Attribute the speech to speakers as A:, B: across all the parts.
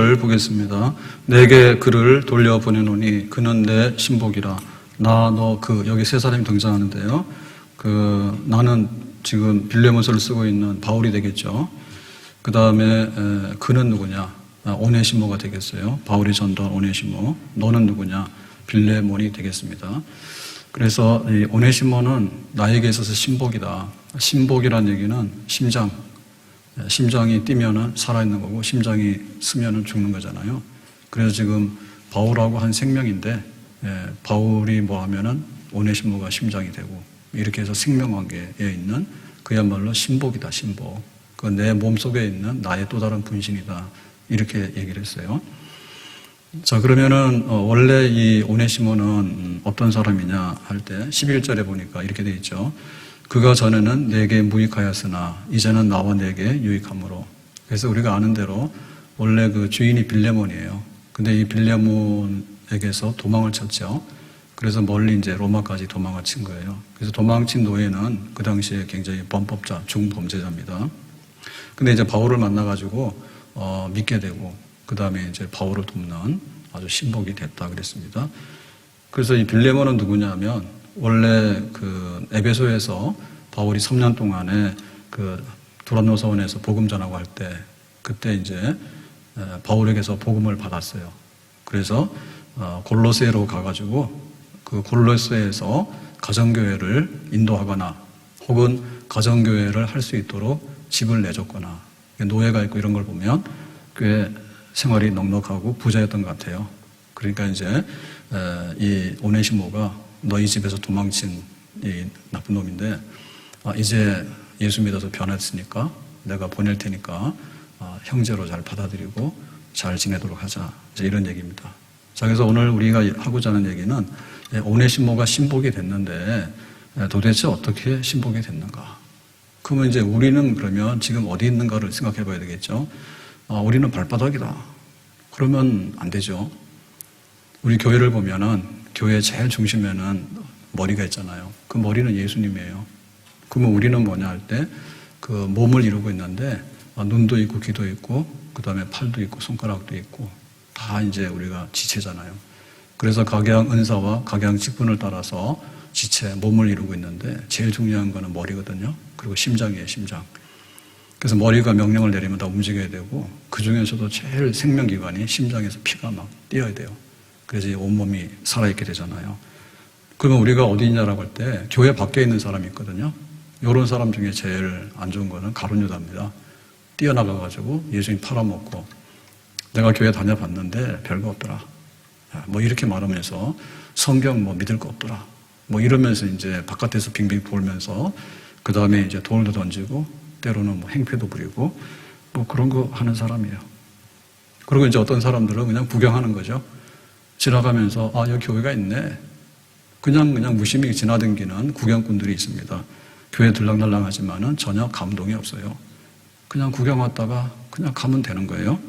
A: 9절 보겠습니다. 내게 그를 돌려보내노니 그는 내 신복이라. 나, 너, 그 여기 세 사람이 등장하는데요. 나는 지금 빌레몬서를 쓰고 있는 바울이 되겠죠. 그 다음에 그는 누구냐? 오네시모가 되겠어요. 바울이 전도한 오네시모. 너는 누구냐? 빌레몬이 되겠습니다. 그래서 이 오네시모는 나에게 있어서 신복이다. 신복이란 얘기는 심장이 뛰면은 살아있는 거고 심장이 쓰면은 죽는 거잖아요. 그래서 지금 바울하고 한 생명인데 바울이 뭐 하면은 오네시모가 심장이 되고 이렇게 해서 생명관계에 있는 그야말로 신복이다. 신복. 그 내 몸속에 있는 나의 또 다른 분신이다. 이렇게 얘기를 했어요. 자, 그러면은 원래 이 오네시모는 어떤 사람이냐 할 때 11절에 보니까 이렇게 돼 있죠. 그가 전에는 내게 무익하였으나 이제는 나와 내게 유익함으로. 그래서 우리가 아는 대로 원래 그 주인이 빌레몬이에요. 근데 이 빌레몬에게서 도망을 쳤죠. 그래서 멀리 이제 로마까지 도망을 친 거예요. 그래서 도망친 노예는 그 당시에 굉장히 범법자, 중범죄자입니다. 근데 이제 바울을 만나가지고 믿게 되고 그 다음에 이제 바울을 돕는 아주 신복이 됐다 그랬습니다. 그래서 이 빌레몬은 누구냐면 원래 그 에베소에서 바울이 3년 동안에 그 두란노사원에서 복음 전하고 할 때 그때 이제 바울에게서 복음을 받았어요. 그래서 골로새로 가가지고 그 골로새에서 가정교회를 인도하거나 혹은 가정교회를 할 수 있도록 집을 내줬거나 노예가 있고 이런 걸 보면 꽤 생활이 넉넉하고 부자였던 것 같아요. 그러니까 이제 이 오네시모가 너희 집에서 도망친 이 나쁜 놈인데 이제 예수 믿어서 변했으니까 내가 보낼 테니까 형제로 잘 받아들이고 잘 지내도록 하자. 이제 이런 얘기입니다. 자, 그래서 오늘 우리가 하고자 하는 얘기는 오네시모가 신복이 됐는데 도대체 어떻게 신복이 됐는가? 그러면 이제 우리는 그러면 지금 어디 있는가를 생각해 봐야 되겠죠. 우리는 발바닥이다. 그러면 안 되죠. 우리 교회를 보면은 교회 제일 중심에는 머리가 있잖아요. 그 머리는 예수님이에요. 그러면 우리는 뭐냐 할 때 그 몸을 이루고 있는데 눈도 있고 귀도 있고 그 다음에 팔도 있고 손가락도 있고 다 이제 우리가 지체잖아요. 그래서 각양 은사와 각양 직분을 따라서 지체, 몸을 이루고 있는데 제일 중요한 거는 머리거든요. 그리고 심장이에요, 심장. 그래서 머리가 명령을 내리면 다 움직여야 되고 그 중에서도 제일 생명기관이 심장에서 피가 막 뛰어야 돼요. 그래서 온몸이 살아있게 되잖아요. 그러면 우리가 어디 있냐라고 할 때 교회 밖에 있는 사람이 있거든요. 이런 사람 중에 제일 안 좋은 거는 가룟 유다입니다. 뛰어나가가지고 예수님 팔아먹고 내가 교회 다녀봤는데 별거 없더라. 뭐 이렇게 말하면서 성경 뭐 믿을 거 없더라. 뭐 이러면서 이제 바깥에서 빙빙 돌면서 그 다음에 이제 돌도 던지고 때로는 뭐 행패도 부리고 뭐 그런 거 하는 사람이에요. 그리고 이제 어떤 사람들은 그냥 구경하는 거죠. 지나가면서 여기 교회가 있네. 그냥 무심히 지나다니는 구경꾼들이 있습니다. 교회 들락날락하지만은 전혀 감동이 없어요. 그냥 구경 왔다가 그냥 가면 되는 거예요.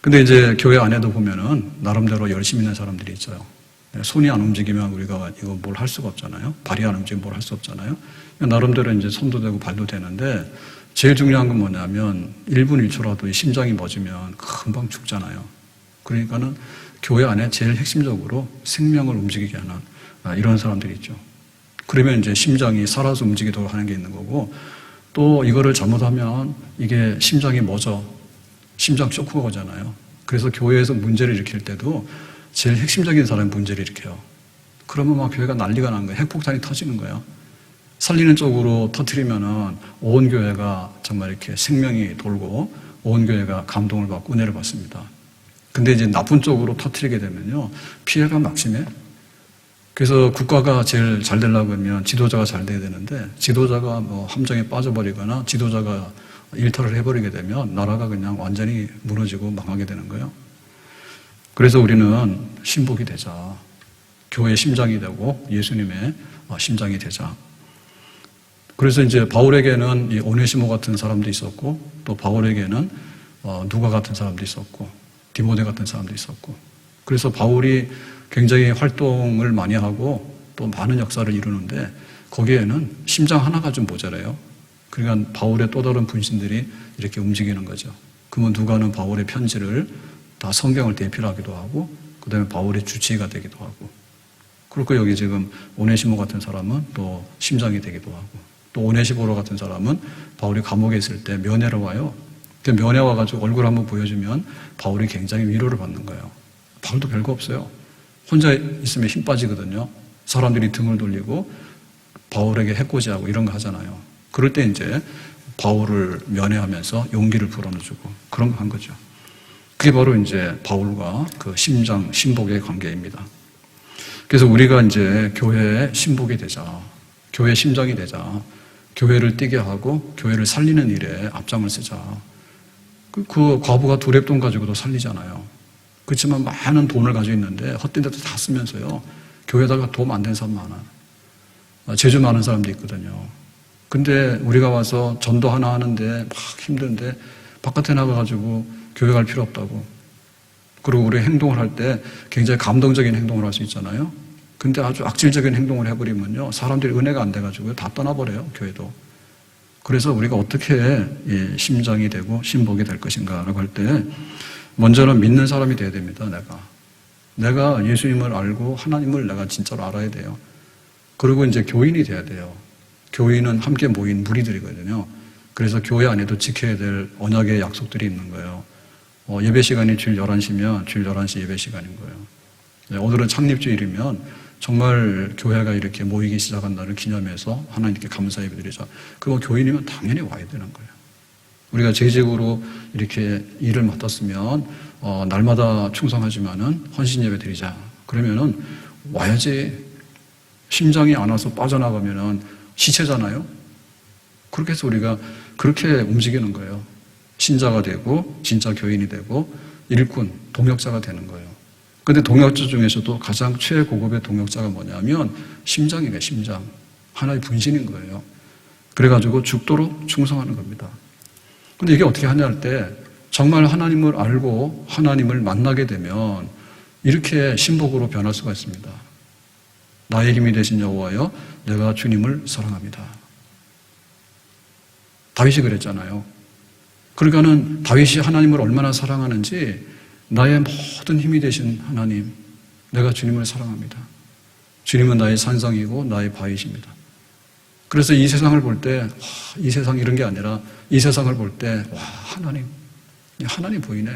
A: 근데 이제 교회 안에도 보면은 나름대로 열심히 있는 사람들이 있어요. 손이 안 움직이면 우리가 이거 뭘 할 수가 없잖아요. 발이 안 움직이면 뭘 할 수 없잖아요. 나름대로 이제 손도 되고 발도 되는데 제일 중요한 건 뭐냐면 1분 1초라도 이 심장이 멎으면 금방 죽잖아요. 그러니까는 교회 안에 제일 핵심적으로 생명을 움직이게 하는 이런 사람들이 있죠. 그러면 이제 심장이 살아서 움직이도록 하는 게 있는 거고 또 이거를 잘못하면 이게 심장이 멎어. 심장 쇼크가 오잖아요. 그래서 교회에서 문제를 일으킬 때도 제일 핵심적인 사람이 문제를 일으켜요. 그러면 막 교회가 난리가 난 거예요. 핵폭탄이 터지는 거예요. 살리는 쪽으로 터뜨리면은 온 교회가 정말 이렇게 생명이 돌고 온 교회가 감동을 받고 은혜를 받습니다. 근데 이제 나쁜 쪽으로 터뜨리게 되면요. 피해가 막심해. 그래서 국가가 제일 잘 되려고 하면 지도자가 잘 돼야 되는데 지도자가 뭐 함정에 빠져버리거나 지도자가 일탈을 해버리게 되면 나라가 그냥 완전히 무너지고 망하게 되는 거예요. 그래서 우리는 신복이 되자. 교회의 심장이 되고 예수님의 심장이 되자. 그래서 이제 바울에게는 이 오네시모 같은 사람도 있었고 또 바울에게는 누가 같은 사람도 있었고 디모데 같은 사람도 있었고 그래서 바울이 굉장히 활동을 많이 하고 또 많은 역사를 이루는데 거기에는 심장 하나가 좀 모자라요. 그러니까 바울의 또 다른 분신들이 이렇게 움직이는 거죠. 그러면 누가는 바울의 편지를 다 성경을 대필하기도 하고 그 다음에 바울의 주치의가 되기도 하고 그리고 여기 지금 오네시모 같은 사람은 또 심장이 되기도 하고 또 오네시모로 같은 사람은 바울이 감옥에 있을 때 면회를 와요. 그 면회 와가지고 얼굴 한번 보여주면 바울이 굉장히 위로를 받는 거예요. 바울도 별거 없어요. 혼자 있으면 힘 빠지거든요. 사람들이 등을 돌리고 바울에게 해코지하고 이런 거 하잖아요. 그럴 때 이제 바울을 면회하면서 용기를 불어넣어주고 그런 거 한 거죠. 그게 바로 이제 바울과 그 심장, 신복의 관계입니다. 그래서 우리가 이제 교회의 신복이 되자, 교회의 심장이 되자, 교회를 뛰게 하고 교회를 살리는 일에 앞장을 쓰자. 그 과부가 두렙돈 가지고도 살리잖아요. 그렇지만 많은 돈을 가지고 있는데 헛된 데도 다 쓰면서요. 교회에다가 도움 안 되는 사람 많아. 재주 많은 사람도 있거든요. 근데 우리가 와서 전도 하나 하는데 막 힘든데 바깥에 나가가지고 교회 갈 필요 없다고. 그리고 우리 행동을 할 때 굉장히 감동적인 행동을 할 수 있잖아요. 근데 아주 악질적인 행동을 해버리면요. 사람들이 은혜가 안 돼가지고 다 떠나버려요. 교회도. 그래서 우리가 어떻게 심장이 되고 신복이 될 것인가라고 할 때 먼저는 믿는 사람이 돼야 됩니다. 내가 예수님을 알고 하나님을 내가 진짜로 알아야 돼요. 그리고 이제 교인이 돼야 돼요. 교인은 함께 모인 무리들이거든요. 그래서 교회 안에도 지켜야 될 언약의 약속들이 있는 거예요. 예배 시간이 주일 11시면 주일 11시 예배 시간인 거예요. 오늘은 창립주일이면 정말 교회가 이렇게 모이기 시작한 날을 기념해서 하나님께 감사 예배 드리자. 그거 교인이면 당연히 와야 되는 거예요. 우리가 재직으로 이렇게 일을 맡았으면 날마다 충성하지만은 헌신 예배 드리자. 그러면은 와야지. 심장이 안 와서 빠져나가면은 시체잖아요. 그렇게 해서 우리가 그렇게 움직이는 거예요. 신자가 되고 진짜 교인이 되고 일꾼, 동역자가 되는 거예요. 그런데 동역자 중에서도 가장 최고급의 동역자가 뭐냐면 심장이네, 심장. 하나의 분신인 거예요. 그래가지고 죽도록 충성하는 겁니다. 근데 이게 어떻게 하냐 할 때 정말 하나님을 알고 하나님을 만나게 되면 이렇게 신복으로 변할 수가 있습니다. 나의 힘이 되신 여호와여 내가 주님을 사랑합니다. 다윗이 그랬잖아요. 그러니까는 다윗이 하나님을 얼마나 사랑하는지 나의 모든 힘이 되신 하나님, 내가 주님을 사랑합니다. 주님은 나의 산성이고 나의 바위십니다. 그래서 이 세상을 볼 때, 이 세상 이런 게 아니라 이 세상을 볼 때, 하나님 보이네.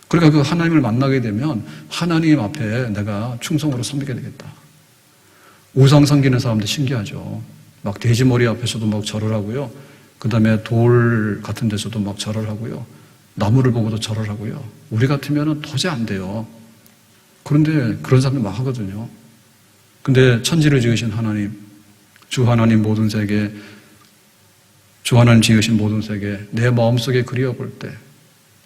A: 그러니까 그 하나님을 만나게 되면 하나님 앞에 내가 충성으로 섬기게 되겠다. 우상 섬기는 사람도 신기하죠. 막 돼지머리 앞에서도 막 절을 하고요. 그 다음에 돌 같은 데서도 막 절을 하고요. 나무를 보고도 절을 하고요. 우리 같으면 도저히 안 돼요. 그런데 그런 사람들 막 하거든요. 근데 천지를 지으신 하나님, 주 하나님 모든 세계, 주 하나님 지으신 모든 세계, 내 마음속에 그리워볼 때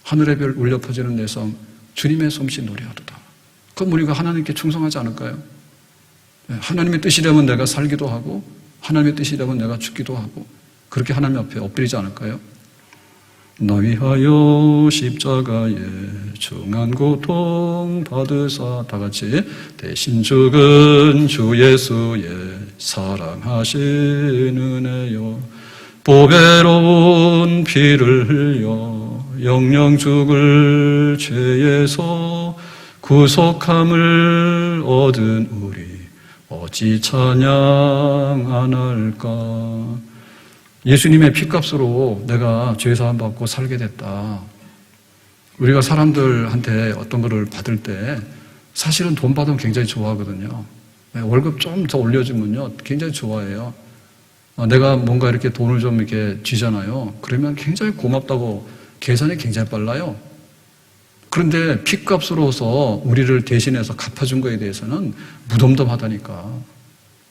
A: 하늘의 별 울려 퍼지는 내 삶, 주님의 솜씨 노래하도다. 그럼 우리가 하나님께 충성하지 않을까요? 하나님의 뜻이라면 내가 살기도 하고 하나님의 뜻이라면 내가 죽기도 하고 그렇게 하나님 앞에 엎드리지 않을까요? 나 위하여 십자가에 중한 고통 받으사 다 같이 대신 죽은 주 예수의 사랑하신 은혜요 보배로운 피를 흘려 영영 죽을 죄에서 구속함을 얻은 우리 어찌 찬양 안 할까. 예수님의 피값으로 내가 죄사함 받고 살게 됐다. 우리가 사람들한테 어떤 거를 받을 때 사실은 돈 받으면 굉장히 좋아하거든요. 월급 좀 더 올려주면요 굉장히 좋아해요. 내가 뭔가 이렇게 돈을 좀 이렇게 쥐잖아요. 그러면 굉장히 고맙다고 계산이 굉장히 빨라요. 그런데 피값으로서 우리를 대신해서 갚아준 거에 대해서는 무덤덤하다니까.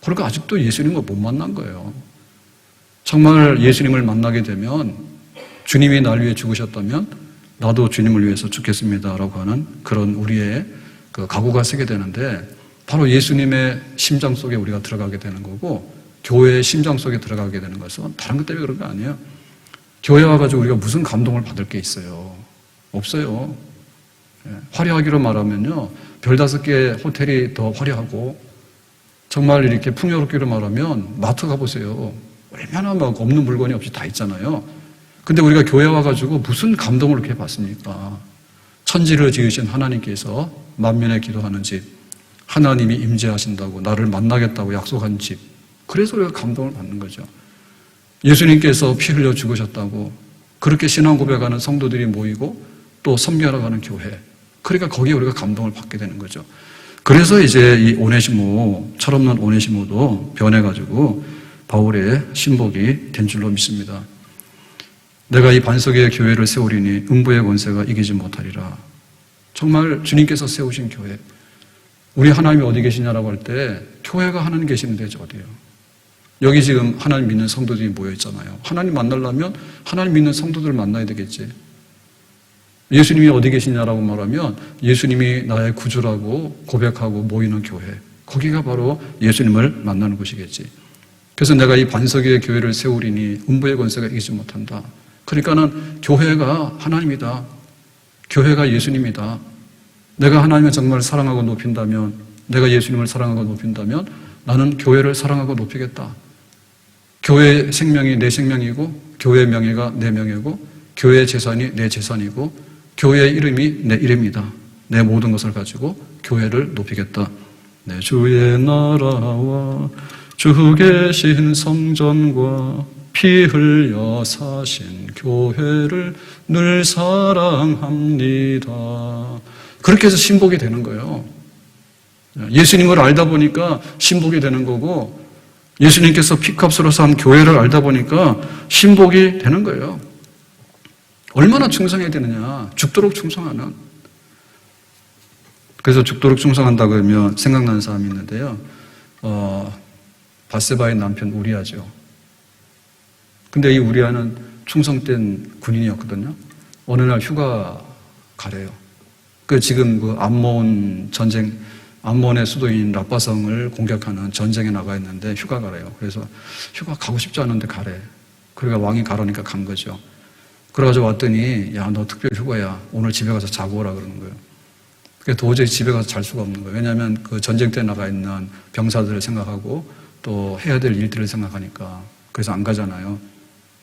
A: 그러니까 아직도 예수님을 못 만난 거예요. 정말 예수님을 만나게 되면 주님이 날 위해 죽으셨다면 나도 주님을 위해서 죽겠습니다라고 하는 그런 우리의 그 각오가 서게 되는데 바로 예수님의 심장 속에 우리가 들어가게 되는 거고 교회의 심장 속에 들어가게 되는 것은 다른 것 때문에 그런 거 아니에요. 교회 와가지고 우리가 무슨 감동을 받을 게 있어요? 없어요. 화려하기로 말하면요 별 5개 호텔이 더 화려하고 정말 이렇게 풍요롭기로 말하면 마트 가보세요. 얼마나 막 없는 물건이 없이 다 있잖아요. 근데 우리가 교회 와가지고 무슨 감동을 이렇게 받습니까? 천지를 지으신 하나님께서 만민의 기도하는 집, 하나님이 임재하신다고 나를 만나겠다고 약속한 집, 그래서 우리가 감동을 받는 거죠. 예수님께서 피 흘려 죽으셨다고 그렇게 신앙 고백하는 성도들이 모이고 또 섬겨러 가는 교회, 그러니까 거기에 우리가 감동을 받게 되는 거죠. 그래서 이제 이 오네시모, 철없는 오네시모도 변해가지고 바울의 신복이 된 줄로 믿습니다. 내가 이 반석의 교회를 세우리니 음부의 권세가 이기지 못하리라. 정말 주님께서 세우신 교회, 우리 하나님이 어디 계시냐라고 할 때 교회가 하나님 계시는 데지 어디예요? 여기 지금 하나님 믿는 성도들이 모여 있잖아요. 하나님 만나려면 하나님 믿는 성도들을 만나야 되겠지. 예수님이 어디 계시냐라고 말하면 예수님이 나의 구주라고 고백하고 모이는 교회, 거기가 바로 예수님을 만나는 곳이겠지. 그래서 내가 이 반석의 교회를 세우리니 음부의 권세가 이기지 못한다. 그러니까는 교회가 하나님이다. 교회가 예수님이다. 내가 하나님을 정말 사랑하고 높인다면, 내가 예수님을 사랑하고 높인다면 나는 교회를 사랑하고 높이겠다. 교회의 생명이 내 생명이고, 교회의 명예가 내 명예고, 교회의 재산이 내 재산이고, 교회의 이름이 내 이름이다. 내 모든 것을 가지고 교회를 높이겠다. 내 주의 나라와 주 계신 성전과 피 흘려 사신 교회를 늘 사랑합니다. 그렇게 해서 신복이 되는 거예요. 예수님을 알다 보니까 신복이 되는 거고, 예수님께서 피값으로 산 교회를 알다 보니까 신복이 되는 거예요. 얼마나 충성해야 되느냐. 죽도록 충성하는. 그래서 죽도록 충성한다 그러면 생각나는 사람이 있는데요. 밧세바의 남편 우리아죠. 근데 이 우리아는 충성된 군인이었거든요. 어느 날 휴가 가래요. 지금 암몬 전쟁, 암몬의 수도인 라빠성을 공격하는 전쟁에 나가 있는데 휴가 가래요. 그래서 휴가 가고 싶지 않은데 가래. 그러니까 왕이 가라니까 간 거죠. 그래가지고 왔더니, 야, 너 특별 휴가야. 오늘 집에 가서 자고 오라 그러는 거예요. 그게 도저히 집에 가서 잘 수가 없는 거예요. 왜냐하면 그 전쟁터에 나가 있는 병사들을 생각하고 또 해야 될 일들을 생각하니까. 그래서 안 가잖아요.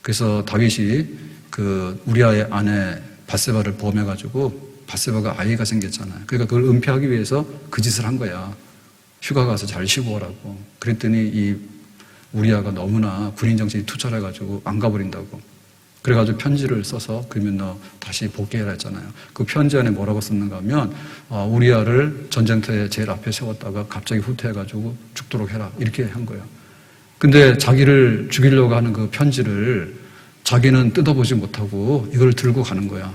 A: 그래서 다윗이 그 우리아의 아내 밧세바를 범해가지고 밧세바가 아이가 생겼잖아요. 그러니까 그걸 은폐하기 위해서 그 짓을 한 거야. 휴가 가서 잘 쉬고 오라고. 그랬더니 이 우리아가 너무나 군인 정신이 투철해가지고 안 가버린다고. 그래가지고 편지를 써서 그러면 너 다시 복귀해라 했잖아요. 그 편지 안에 뭐라고 썼는가 하면 우리아를 전쟁터에 제일 앞에 세웠다가 갑자기 후퇴해가지고 죽도록 해라 이렇게 한 거예요. 근데 자기를 죽이려고 하는 그 편지를 자기는 뜯어보지 못하고 이걸 들고 가는 거야.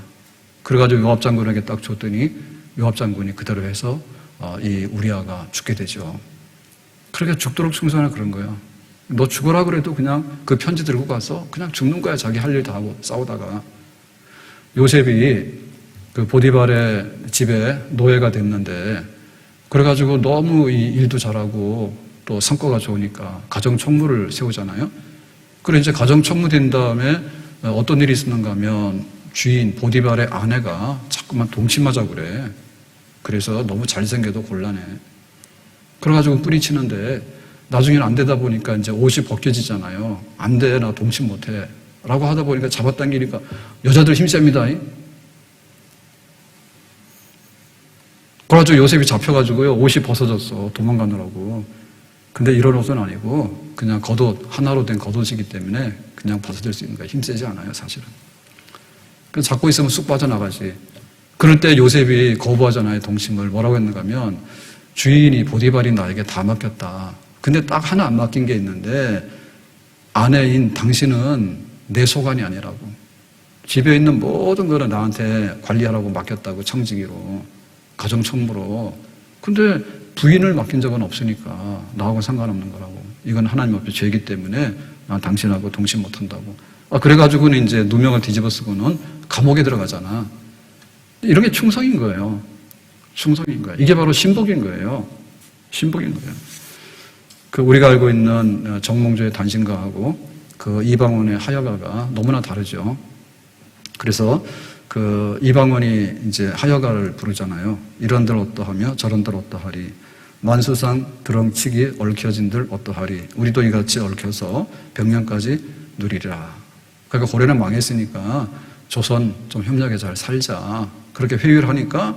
A: 그래가지고 요압 장군에게 딱 줬더니 요압 장군이 그대로 해서 이 우리아가 죽게 되죠. 그렇게 죽도록 충성하는 그런 거예요. 너 죽어라 그래도 그냥 그 편지 들고 가서 그냥 죽는 거야. 자기 할 일 다 하고 싸우다가. 요셉이 그 보디발의 집에 노예가 됐는데 그래가지고 너무 이 일도 잘하고 또 성과가 좋으니까 가정 총무를 세우잖아요. 그래 이제 가정 총무 된 다음에 어떤 일이 있었는가 하면 주인 보디발의 아내가 자꾸만 동침하자고 그래. 그래서 너무 잘생겨도 곤란해. 그래가지고 뿌리치는데 나중에는 안 되다 보니까 이제 옷이 벗겨지잖아요. 안 돼, 나 동침 못해. 라고 하다 보니까 잡아당기니까 여자들 힘셉니다. 그래가지고 요셉이 잡혀가지고요, 옷이 벗어졌어. 도망가느라고. 근데 이런 옷은 아니고 그냥 겉옷, 하나로 된 겉옷이기 때문에 그냥 벗어질 수 있는 거야. 힘세지 않아요, 사실은. 그래서 잡고 있으면 쑥 빠져나가지. 그럴 때 요셉이 거부하잖아요, 동침을. 뭐라고 했는가 하면 주인이 보디발이 나에게 다 맡겼다. 근데 딱 하나 안 맡긴 게 있는데 아내인 당신은 내 소관이 아니라고. 집에 있는 모든 거를 나한테 관리하라고 맡겼다고, 청지기로, 가정총무로. 근데 부인을 맡긴 적은 없으니까 나하고 상관없는 거라고. 이건 하나님 앞에 죄이기 때문에 난 당신하고 동침 못한다고. 그래가지고는 이제 누명을 뒤집어 쓰고는 감옥에 들어가잖아. 이런 게 충성인 거예요. 충성인 거예요. 이게 바로 신복인 거예요. 신복인 거예요. 우리가 알고 있는 정몽주의 단신가하고 그 이방원의 하여가가 너무나 다르죠. 그래서 그 이방원이 이제 하여가를 부르잖아요. 이런들 어떠하며 저런들 어떠하리. 만수상 드렁치기 얽혀진들 어떠하리. 우리도 이같이 얽혀서 백년까지 누리리라. 그러니까 고려는 망했으니까 조선 좀 협력에 잘 살자. 그렇게 회유를 하니까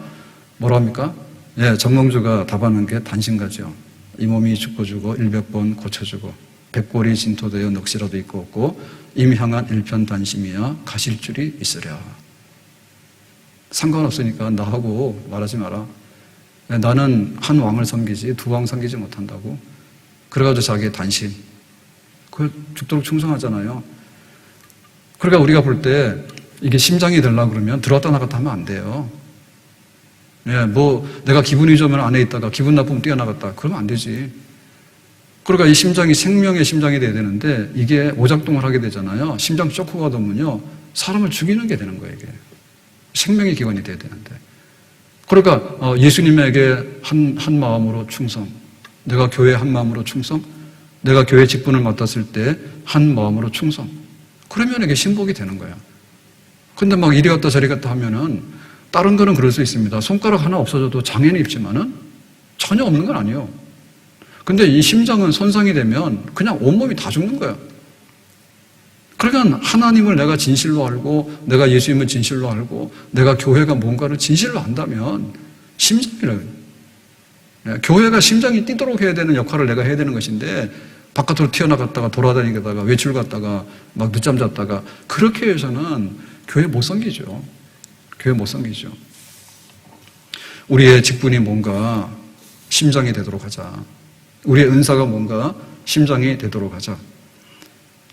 A: 뭐라 합니까? 예, 정몽주가 답하는 게 단신가죠. 이 몸이 죽고 일백번 고쳐주고 백골이 진토되어 넋이라도 있고 없고 임향한 일편단심이야 가실 줄이 있으랴. 상관없으니까 나하고 말하지 마라. 나는 한 왕을 섬기지 두 왕 섬기지 못한다고. 그래가지고 자기의 단심. 그 죽도록 충성하잖아요. 그러니까 우리가 볼 때 이게 심장이 되려고 그러면 들어왔다 나갔다 하면 안 돼요. 예, 뭐 내가 기분이 좋으면 안에 있다가 기분 나쁘면 뛰어나갔다. 그러면 안 되지. 그러니까 이 심장이 생명의 심장이 돼야 되는데 이게 오작동을 하게 되잖아요. 심장 쇼크가 되면요. 사람을 죽이는 게 되는 거예요, 이게. 생명의 기관이 돼야 되는데. 그러니까 예수님에게 한 마음으로 충성. 내가 교회 한 마음으로 충성. 내가 교회 직분을 맡았을 때 한 마음으로 충성. 그러면 이게 신복이 되는 거야. 근데 막 이리 갔다 저리 갔다 하면은 다른 거는 그럴 수 있습니다. 손가락 하나 없어져도 장애는 입지만은 전혀 없는 건 아니에요. 근데 이 심장은 손상이 되면 그냥 온몸이 다 죽는 거야. 그러니까 하나님을 내가 진실로 알고 내가 예수님을 진실로 알고 내가 교회가 뭔가를 진실로 안다면 심장이래요. 교회가 심장이 뛰도록 해야 되는 역할을 내가 해야 되는 것인데 바깥으로 튀어나갔다가 돌아다니다가 외출 갔다가 막 늦잠 잤다가 그렇게 해서는 교회 못 섬기죠. 교회 못 섬기죠. 우리의 직분이 뭔가 심장이 되도록 하자. 우리의 은사가 뭔가 심장이 되도록 하자.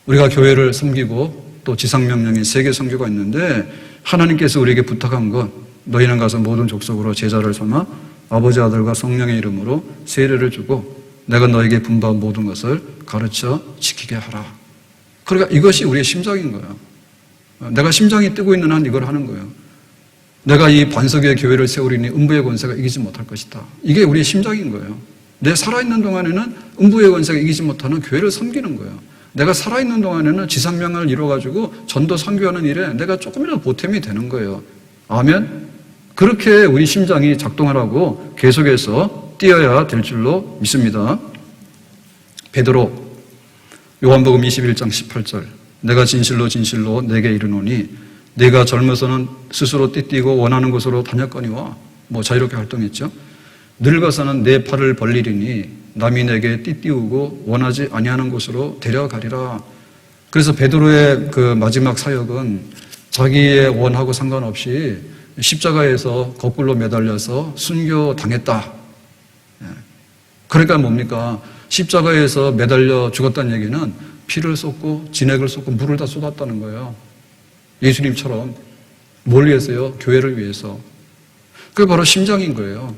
A: 우리가 교회를 섬기고 또 지상명령인 세계 선교가 있는데 하나님께서 우리에게 부탁한 것 너희는 가서 모든 족속으로 제자를 삼아 아버지 아들과 성령의 이름으로 세례를 주고 내가 너에게 분부한 모든 것을 가르쳐 지키게 하라. 그러니까 이것이 우리의 심장인 거예요. 내가 심장이 뛰고 있는 한 이걸 하는 거예요. 내가 이 반석의 교회를 세우리니 음부의 권세가 이기지 못할 것이다. 이게 우리의 심장인 거예요. 내 살아있는 동안에는 음부의 권세가 이기지 못하는 교회를 섬기는 거예요. 내가 살아있는 동안에는 지상명령을 이뤄가지고 전도 선교하는 일에 내가 조금이라도 보탬이 되는 거예요. 아멘? 그렇게 우리 심장이 작동하라고 계속해서 뛰어야 될 줄로 믿습니다. 베드로 요한복음 21장 18절 내가 진실로 진실로 내게 이르노니 내가 젊어서는 스스로 띠뛰고 원하는 곳으로 다녔거니와 뭐 자유롭게 활동했죠. 늙어서는 내 팔을 벌리리니 남이 내게 띠띠우고 원하지 아니하는 곳으로 데려가리라. 그래서 베드로의 그 마지막 사역은 자기의 원하고 상관없이 십자가에서 거꾸로 매달려서 순교당했다. 그러니까 뭡니까? 십자가에서 매달려 죽었다는 얘기는 피를 쏟고 진액을 쏟고 물을 다 쏟았다는 거예요. 예수님처럼 뭘 위해서요? 교회를 위해서. 그게 바로 심장인 거예요.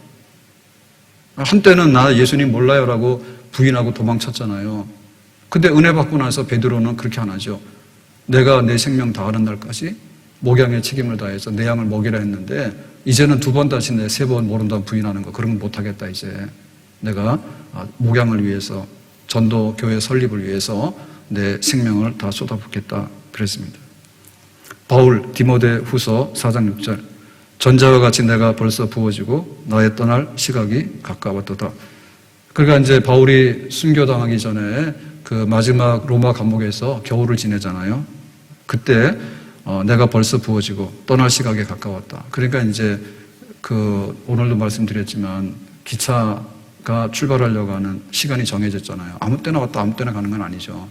A: 한때는 나 예수님 몰라요라고 부인하고 도망쳤잖아요. 근데 은혜 받고 나서 베드로는 그렇게 안 하죠. 내가 내 생명 다하는 날까지 목양의 책임을 다해서 내 양을 먹이라 했는데 이제는 두 번 다시 내 세 번 모른다고 부인하는 거 그런 건 못하겠다. 이제 내가 목양을 위해서 전도 교회 설립을 위해서 내 생명을 다 쏟아붓겠다 그랬습니다. 바울 디모데 후서 4장 6절 전자와 같이 내가 벌써 부어지고 나의 떠날 시각이 가까웠도다. 그러니까 이제 바울이 순교당하기 전에 그 마지막 로마 감옥에서 겨울을 지내잖아요. 그때 내가 벌써 부어지고 떠날 시각에 가까웠다. 그러니까 이제 그 오늘도 말씀드렸지만 기차가 출발하려고 하는 시간이 정해졌잖아요. 아무 때나 왔다 아무 때나 가는 건 아니죠.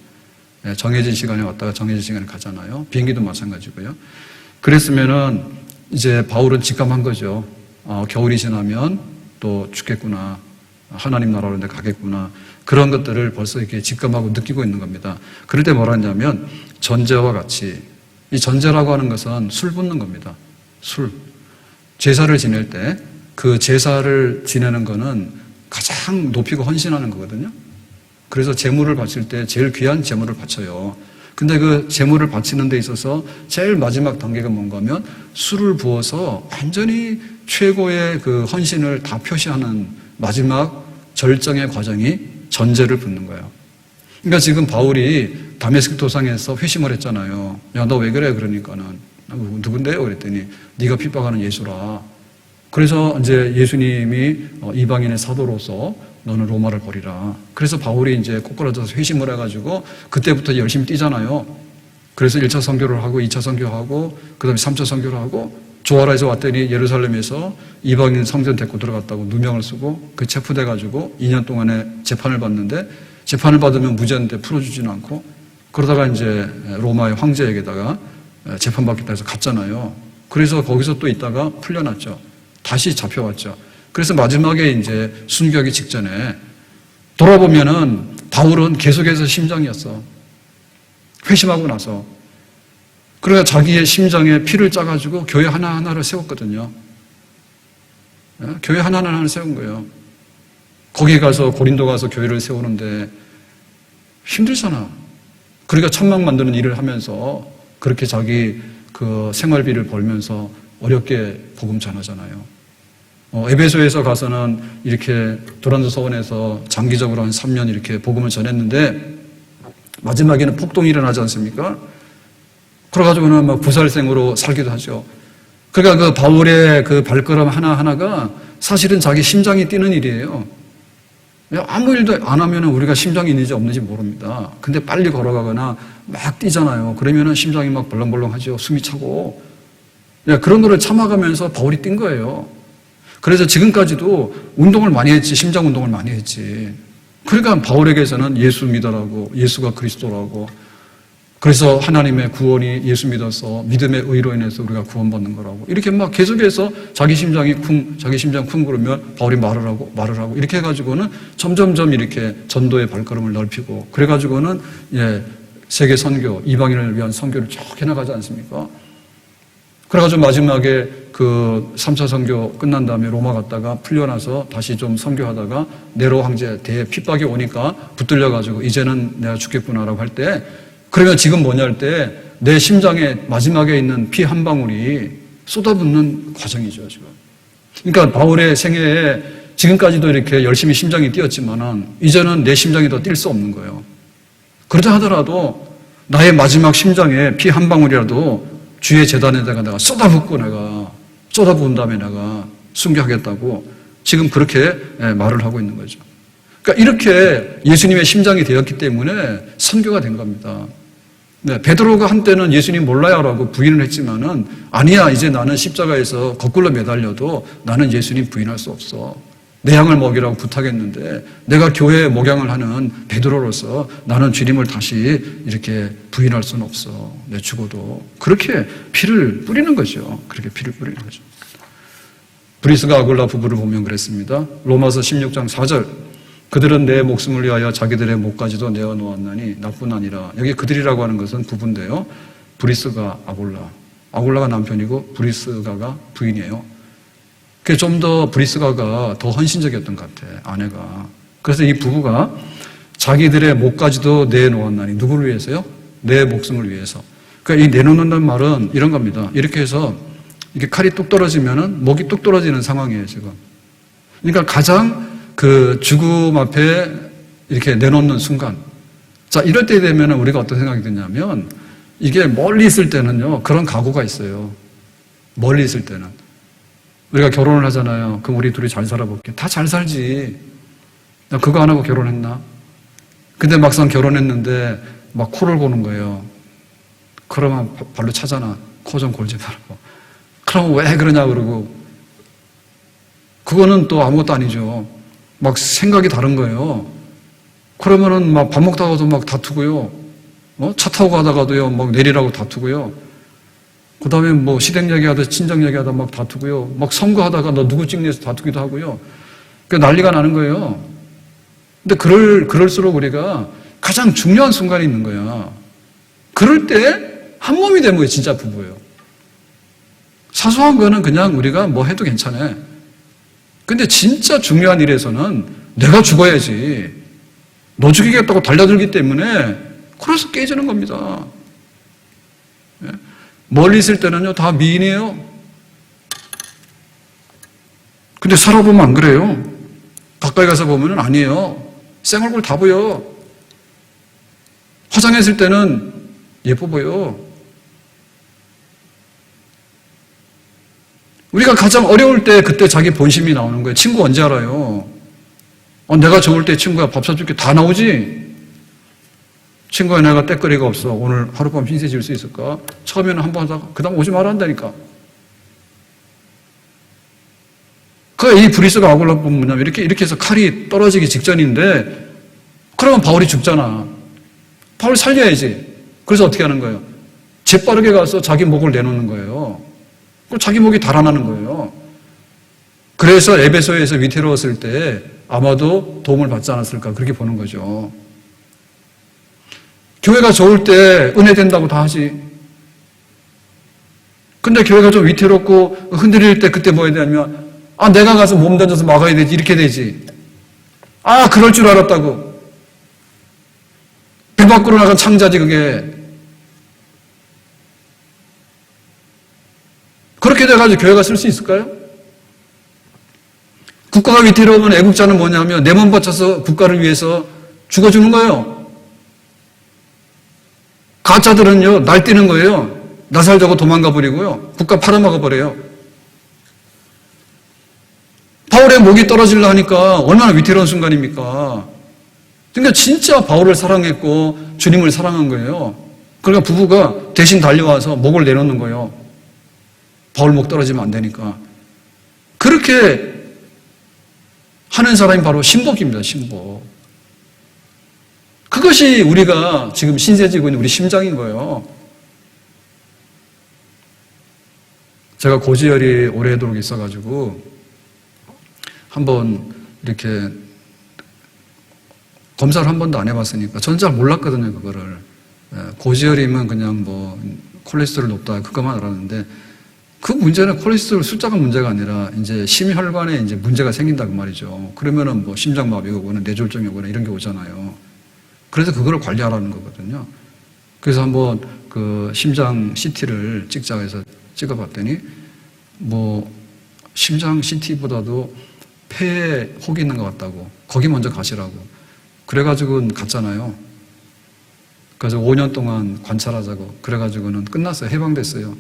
A: 정해진 시간에 왔다가 정해진 시간에 가잖아요. 비행기도 마찬가지고요. 그랬으면은 이제 바울은 직감한 거죠. 겨울이 지나면 또 죽겠구나. 하나님 나라로 내가 가겠구나. 그런 것들을 벌써 이렇게 직감하고 느끼고 있는 겁니다. 그럴 때 뭐라 하냐면 전제와 같이 이 전제라고 하는 것은 술 붓는 겁니다. 술. 제사를 지낼 때 그 제사를 지내는 거는 가장 높이고 헌신하는 거거든요. 그래서 제물을 바칠 때 제일 귀한 제물을 바쳐요. 근데 그 제물을 바치는 데 있어서 제일 마지막 단계가 뭔가 하면 술을 부어서 완전히 최고의 그 헌신을 다 표시하는 마지막 절정의 과정이 전제를 붓는 거예요. 그러니까 지금 바울이 다메스크 도상에서 회심을 했잖아요. 야, 너 왜 그래? 그러니까는 누군데요? 그랬더니 네가 핍박하는 예수라. 그래서 이제 예수님이 이방인의 사도로서 너는 로마를 버리라. 그래서 바울이 이제 꼬꾸라져서 회심을 해가지고 그때부터 열심히 뛰잖아요. 그래서 1차 선교를 하고 2차 선교하고 그 다음에 3차 선교를 하고 조아라에서 왔더니 예루살렘에서 이방인 성전 데리고 들어갔다고 누명을 쓰고 그 체포돼가지고 2년 동안의 재판을 받는데 재판을 받으면 무죄인데 풀어주지는 않고 그러다가 이제 로마의 황제에게다가 재판받겠다 해서 갔잖아요. 그래서 거기서 또 있다가 풀려났죠. 다시 잡혀왔죠. 그래서 마지막에 이제 순교하기 직전에 돌아보면은 바울은 계속해서 심장이었어. 회심하고 나서. 그러니까 자기의 심장에 피를 짜가지고 교회 하나하나를 세웠거든요. 교회 하나하나를 세운 거예요. 거기 가서 고린도 가서 교회를 세우는데 힘들잖아. 그러니까 천막 만드는 일을 하면서 그렇게 자기 그 생활비를 벌면서 어렵게 복음 전하잖아요. 에베소에서 가서는 이렇게 도란도 서원에서 장기적으로 한 3년 이렇게 복음을 전했는데 마지막에는 폭동이 일어나지 않습니까? 그래가지고는 막 부살생으로 살기도 하죠. 그러니까 그 바울의 그 발걸음 하나하나가 사실은 자기 심장이 뛰는 일이에요. 아무 일도 안 하면 우리가 심장이 있는지 없는지 모릅니다. 근데 빨리 걸어가거나 막 뛰잖아요. 그러면 심장이 막 벌렁벌렁 하죠. 숨이 차고. 그런 거를 참아가면서 바울이 뛴 거예요. 그래서 지금까지도 운동을 많이 했지, 심장 운동을 많이 했지. 그러니까 바울에게서는 예수 믿어라고, 예수가 그리스도라고. 그래서 하나님의 구원이 예수 믿어서 믿음의 의로 인해서 우리가 구원받는 거라고. 이렇게 막 계속해서 자기 심장 쿵 그러면 바울이 말을 하고 이렇게 해가지고는 점점점 이렇게 전도의 발걸음을 넓히고 그래가지고는 세계 선교, 이방인을 위한 선교를 쭉 해나가지 않습니까? 그래가지고 마지막에 그 3차 선교 끝난 다음에 로마 갔다가 풀려나서 다시 좀 선교하다가 네로 황제 대 핍박이 오니까 붙들려가지고 이제는 내가 죽겠구나라고 할 때 그러면 지금 뭐냐 할 때 내 심장에 마지막에 있는 피 한 방울이 쏟아붓는 과정이죠, 지금. 그러니까 바울의 생애에 지금까지도 이렇게 열심히 심장이 뛰었지만은 이제는 내 심장이 더 뛸 수 없는 거예요. 그러자 하더라도 나의 마지막 심장에 피 한 방울이라도 주의 재단에다가 내가 쏟아부은 다음에 내가 순교하겠다고 지금 그렇게 말을 하고 있는 거죠. 그러니까 이렇게 예수님의 심장이 되었기 때문에 선교가 된 겁니다. 베드로가 한때는 예수님 몰라요라고 부인을 했지만은 아니야, 이제 나는 십자가에서 거꾸로 매달려도 나는 예수님 부인할 수 없어. 내 양을 먹이라고 부탁했는데 내가 교회에 목양을 하는 베드로로서 나는 주님을 다시 이렇게 부인할 수는 없어. 내 죽어도. 그렇게 피를 뿌리는 거죠. 그렇게 피를 뿌리는 거죠. 브리스가 아굴라 부부를 보면 그랬습니다. 로마서 16장 4절. 그들은 내 목숨을 위하여 자기들의 목까지도 내어놓았나니 나뿐 아니라. 여기 그들이라고 하는 것은 부부인데요. 브리스가 아굴라가 남편이고 브리스가가 부인이에요. 그게 좀 더 브리스가가 더 헌신적이었던 것 같아, 아내가. 그래서 이 부부가 자기들의 목까지도 내놓았나니. 누구를 위해서요? 내 목숨을 위해서. 그러니까 이 내놓는다는 말은 이런 겁니다. 이렇게 해서 이렇게 칼이 뚝 떨어지면은 목이 뚝 떨어지는 상황이에요, 지금. 그러니까 가장 그 죽음 앞에 이렇게 내놓는 순간. 자, 이럴 때 되면 우리가 어떤 생각이 드냐면 이게 멀리 있을 때는요, 그런 각오가 있어요. 멀리 있을 때는. 우리가 결혼을 하잖아요. 그럼 우리 둘이 잘 살아볼게. 다 잘 살지. 나 그거 안 하고 결혼했나? 근데 막상 결혼했는데 막 코를 고는 거예요. 그러면 발로 차잖아. 코 좀 골지 말고. 그럼 왜 그러냐 그러고. 그거는 또 아무것도 아니죠. 막 생각이 다른 거예요. 그러면은 막 밥 먹다가도 막 다투고요. 차 타고 가다가도요, 막 내리라고 다투고요. 그 다음에 뭐 시댁 얘기하다 친정 얘기하다 막 다투고요. 막 선거하다가 너 누구 찍내서 다투기도 하고요. 그러니까 난리가 나는 거예요. 근데 그럴수록 우리가 가장 중요한 순간이 있는 거야. 그럴 때 한 몸이 되는 거예요. 진짜 부부예요. 사소한 거는 그냥 우리가 뭐 해도 괜찮아. 근데 진짜 중요한 일에서는 내가 죽어야지. 너 죽이겠다고 달려들기 때문에 그래서 깨지는 겁니다. 멀리 있을 때는요, 다 미인이에요. 근데 살아보면 안 그래요. 가까이 가서 보면 아니에요. 쌩얼굴 다 보여. 화장했을 때는 예뻐 보여. 우리가 가장 어려울 때 그때 자기 본심이 나오는 거예요. 친구 언제 알아요? 내가 좋을 때 친구가 밥 사줄게 다 나오지? 친구야, 내가 때거리가 없어. 오늘 하룻밤 신세 질 수 있을까? 처음에는 한 번 하다가 그 다음 오지 말아 한다니까. 이 브리스가 아굴라뿐 뭐냐면 이렇게 해서 칼이 떨어지기 직전인데 그러면 바울이 죽잖아. 바울 살려야지. 그래서 어떻게 하는 거예요? 재빠르게 가서 자기 목을 내놓는 거예요. 그럼 자기 목이 달아나는 거예요. 그래서 에베소에서 위태로웠을 때 아마도 도움을 받지 않았을까 그렇게 보는 거죠. 교회가 좋을 때 은혜 된다고 다 하지. 근데 교회가 좀 위태롭고 흔들릴 때 그때 뭐 해야 되냐면 내가 가서 몸 던져서 막아야 되지 이렇게 되지. 그럴 줄 알았다고. 배 밖으로 나간 창자지 그게. 그렇게 돼가지고 교회가 쓸 수 있을까요? 국가가 위태로우면 애국자는 뭐냐면 내 몸 바쳐서 국가를 위해서 죽어주는 거예요. 가짜들은요 날뛰는 거예요. 나살자고 도망가 버리고요. 국가 팔아먹어 버려요. 바울의 목이 떨어지려 하니까 얼마나 위태로운 순간입니까? 그러니까 진짜 바울을 사랑했고 주님을 사랑한 거예요. 그러니까 부부가 대신 달려와서 목을 내놓는 거예요. 바울 목 떨어지면 안 되니까. 그렇게 하는 사람이 바로 신복입니다. 신복. 그것이 우리가 지금 신세지고 있는 우리 심장인 거예요. 제가 고지혈이 오래도록 있어가지고 한번 이렇게 검사를 한 번도 안 해봤으니까 저는 잘 몰랐거든요. 그거를. 고지혈이면 그냥 뭐 콜레스테롤 높다 그것만 알았는데 그 문제는 콜레스테롤 숫자가 문제가 아니라 이제 심혈관에 이제 문제가 생긴다 그 말이죠. 그러면은 뭐 심장마비가 오거나 뇌졸중이 오거나 이런 게 오잖아요. 그래서 그거를 관리하라는 거거든요. 그래서 한번 그 심장 CT를 찍자고 해서 찍어봤더니 뭐 심장 CT보다도 폐에 혹이 있는 것 같다고 거기 먼저 가시라고 그래가지고 갔잖아요. 그래서 5년 동안 관찰하자고 그래가지고는 끝났어요. 해방됐어요.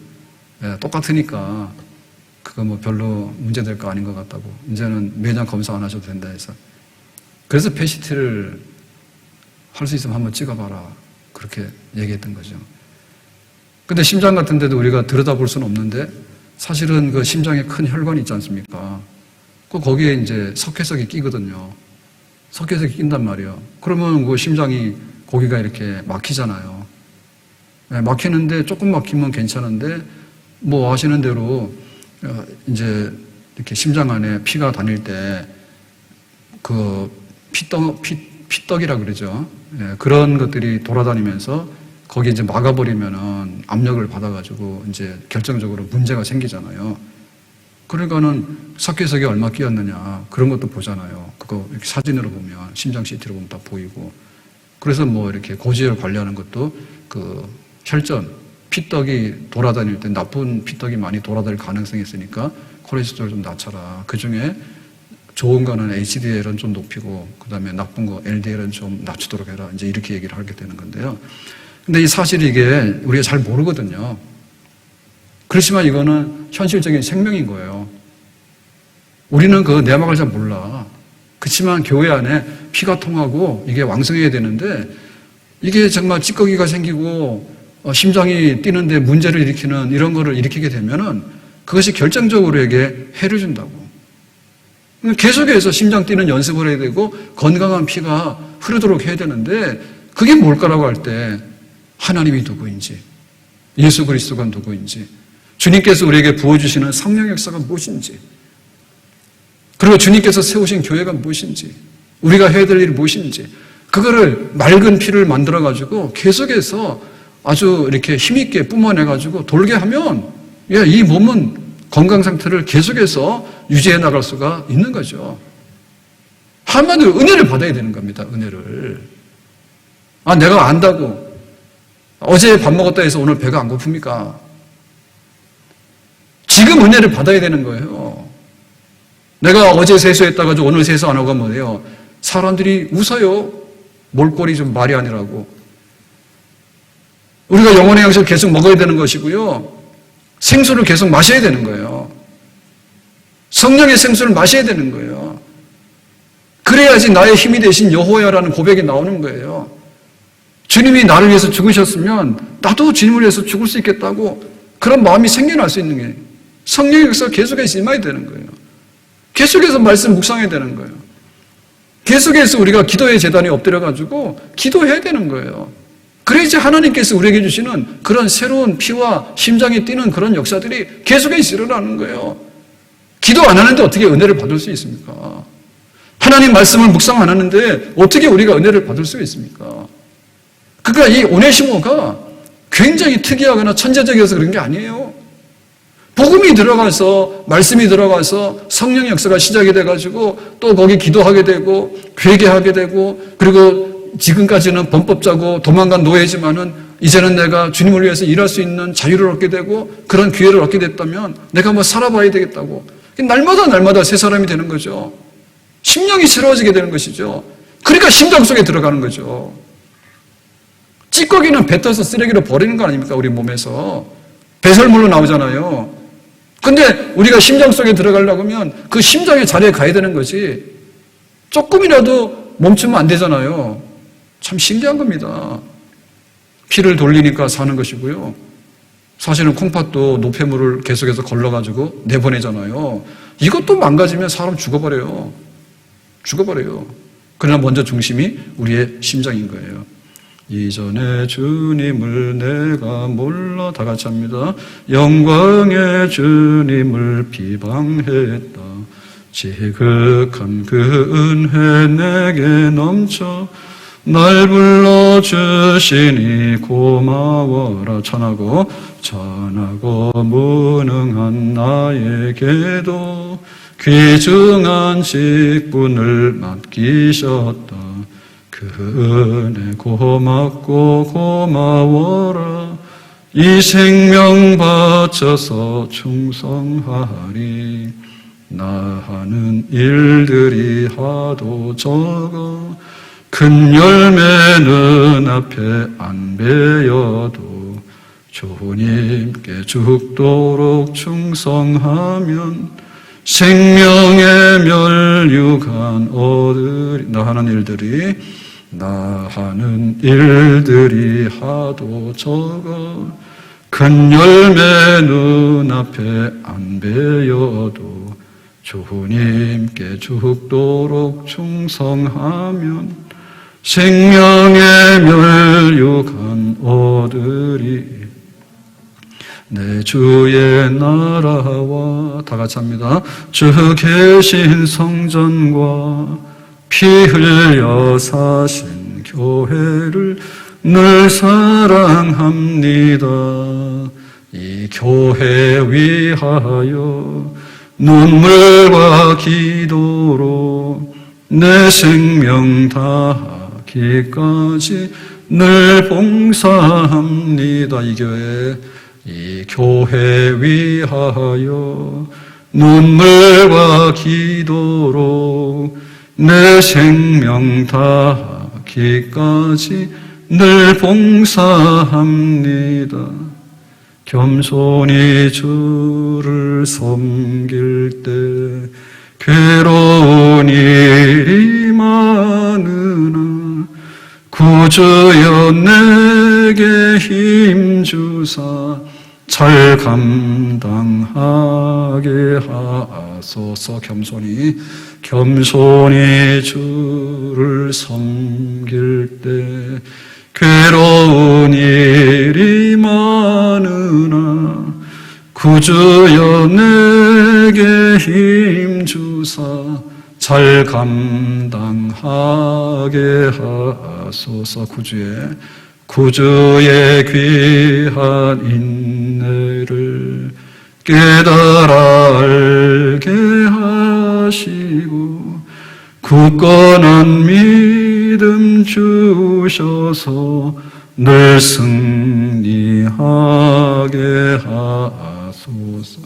A: 똑같으니까 그거 뭐 별로 문제될 거 아닌 것 같다고 이제는 매년 검사 안 하셔도 된다 해서 그래서 폐 CT를 할 수 있으면 한번 찍어봐라 그렇게 얘기했던 거죠. 근데 심장 같은 데도 우리가 들여다볼 수는 없는데 사실은 그 심장에 큰 혈관이 있지 않습니까? 거기에 이제 석회석이 끼거든요. 석회석이 낀단 말이에요. 그러면 그 심장이 거기가 이렇게 막히잖아요. 막히는데 조금 막히면 괜찮은데 뭐 아시는 대로 이제 이렇게 심장 안에 피가 다닐 때 그 피떡이라 그러죠. 그런 것들이 돌아다니면서 거기 이제 막아버리면은 압력을 받아가지고 이제 결정적으로 문제가 생기잖아요. 그러니까는 석회석이 얼마 끼었느냐 그런 것도 보잖아요. 그거 이렇게 사진으로 보면 심장 CT로 보면 다 보이고. 그래서 뭐 이렇게 고지혈 관리하는 것도 그 혈전 피떡이 돌아다닐 때 나쁜 피떡이 많이 돌아다닐 가능성이 있으니까 콜레스테롤 좀 낮춰라. 그 중에 좋은 거는 HDL은 좀 높이고 그 다음에 나쁜 거 LDL은 좀 낮추도록 해라. 이제 이렇게 얘기를 하게 되는 건데요. 근데 이 사실이 이게 우리가 잘 모르거든요. 그렇지만 이거는 현실적인 생명인 거예요. 우리는 그 내막을 잘 몰라. 그렇지만 교회 안에 피가 통하고 이게 왕성해야 되는데 이게 정말 찌꺼기가 생기고 심장이 뛰는데 문제를 일으키는 이런 거를 일으키게 되면은 그것이 결정적으로에게 해를 준다고. 계속해서 심장 뛰는 연습을 해야 되고 건강한 피가 흐르도록 해야 되는데 그게 뭘까라고 할 때 하나님이 누구인지 예수 그리스도가 누구인지 주님께서 우리에게 부어주시는 성령 역사가 무엇인지 그리고 주님께서 세우신 교회가 무엇인지 우리가 해야 될 일이 무엇인지 그거를 맑은 피를 만들어가지고 계속해서 아주 이렇게 힘있게 뿜어내가지고 돌게 하면 이 몸은 건강 상태를 계속해서 유지해 나갈 수가 있는 거죠. 한마디로 은혜를 받아야 되는 겁니다. 은혜를. 내가 안다고 어제 밥 먹었다 해서 오늘 배가 안 고픕니까? 지금 은혜를 받아야 되는 거예요. 내가 어제 세수했다가 오늘 세수 안 하고 뭐예요? 사람들이 웃어요. 몰골이 좀 말이 아니라고. 우리가 영혼의 양식을 계속 먹어야 되는 것이고요. 생수를 계속 마셔야 되는 거예요. 성령의 생수를 마셔야 되는 거예요. 그래야지 나의 힘이 되신 여호와라는 고백이 나오는 거예요. 주님이 나를 위해서 죽으셨으면 나도 주님을 위해서 죽을 수 있겠다고 그런 마음이 생겨날 수 있는 게 성령의 역사가 계속해서 임해야 되는 거예요. 계속해서 말씀 묵상해야 되는 거예요. 계속해서 우리가 기도의 제단에 엎드려가지고 기도해야 되는 거예요. 그래야지 하나님께서 우리에게 주시는 그런 새로운 피와 심장이 뛰는 그런 역사들이 계속해서 일어나는 거예요. 기도 안 하는데 어떻게 은혜를 받을 수 있습니까? 하나님 말씀을 묵상 안 하는데 어떻게 우리가 은혜를 받을 수 있습니까? 그러니까 이 오네시모가 굉장히 특이하거나 천재적이어서 그런 게 아니에요. 복음이 들어가서, 말씀이 들어가서 성령의 역사가 시작이 돼가지고 또 거기 기도하게 되고 회개하게 되고, 그리고 지금까지는 범법자고 도망간 노예지만은 이제는 내가 주님을 위해서 일할 수 있는 자유를 얻게 되고 그런 기회를 얻게 됐다면 내가 뭐 살아봐야 되겠다고 날마다 새 사람이 되는 거죠. 심령이 새로워지게 되는 것이죠. 그러니까 심장 속에 들어가는 거죠. 찌꺼기는 뱉어서 쓰레기로 버리는 거 아닙니까? 우리 몸에서 배설물로 나오잖아요. 근데 우리가 심장 속에 들어가려고 하면 그 심장의 자리에 가야 되는 거지, 조금이라도 멈추면 안 되잖아요. 참 신기한 겁니다. 피를 돌리니까 사는 것이고요. 사실은 콩팥도 노폐물을 계속해서 걸러가지고 내보내잖아요. 이것도 망가지면 사람 죽어버려요. 그러나 먼저 중심이 우리의 심장인 거예요. 이전에 주님을 내가 몰라, 다 같이 합니다. 영광의 주님을 비방했다. 지극한 그 은혜 내게 넘쳐 날 불러주시니 고마워라. 전하고 무능한 나에게도 귀중한 직분을 맡기셨다. 그 은혜 고맙고 고마워라. 이 생명 바쳐서 충성하리. 나 하는 일들이 하도 적어 큰 열매는 앞에 안 베어도 주님께 죽도록 충성하면 생명의 멸류관 얻으리. 나 하는 일들이 하도 적어 큰 열매 눈앞에 안 베어도 주님께 죽도록 충성하면 생명의 멸류관 얻으리. 내 주의 나라와, 다 같이 합니다. 주 계신 성전과 피 흘려 사신 교회를 늘 사랑합니다. 이 교회 위하여 눈물과 기도로 내 생명 다하기까지 늘 봉사합니다. 이 교회 위하여 눈물과 기도로 내 생명 다하기까지 늘 봉사합니다. 겸손히 주를 섬길 때 괴로운 일이 많으나 구주여 내게 힘주사 잘 감당하게 하소서. 겸손히 주를 섬길 때 괴로운 일이 많으나 구주여 내게 힘주사 잘 감당하게 하소서. 구주의 귀한 인내를 깨달아 알게 하시고 굳건한 믿음 주셔서 늘 승리하게 하소서.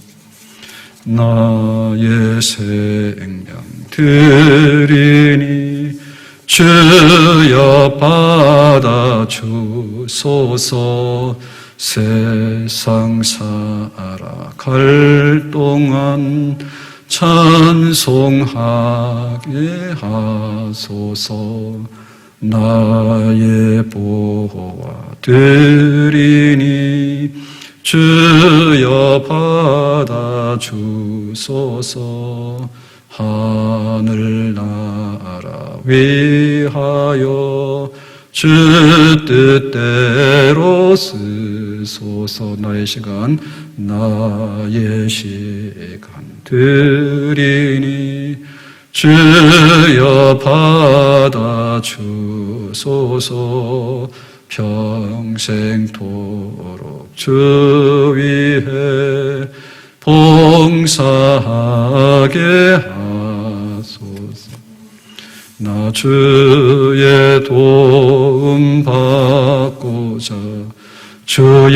A: 나의 생명 드리니 주여 받아주소서. 세상 살아갈 동안 찬송하게 하소서. 나의 보화 드리니 주여 받아주소서. 하늘나라 위하여 주 뜻대로 쓰소서. 나의 시간 드리니 주여 받아주소서. 평생토록 주 위에 봉사하게 하소서. 나 주의 도움 받고자 주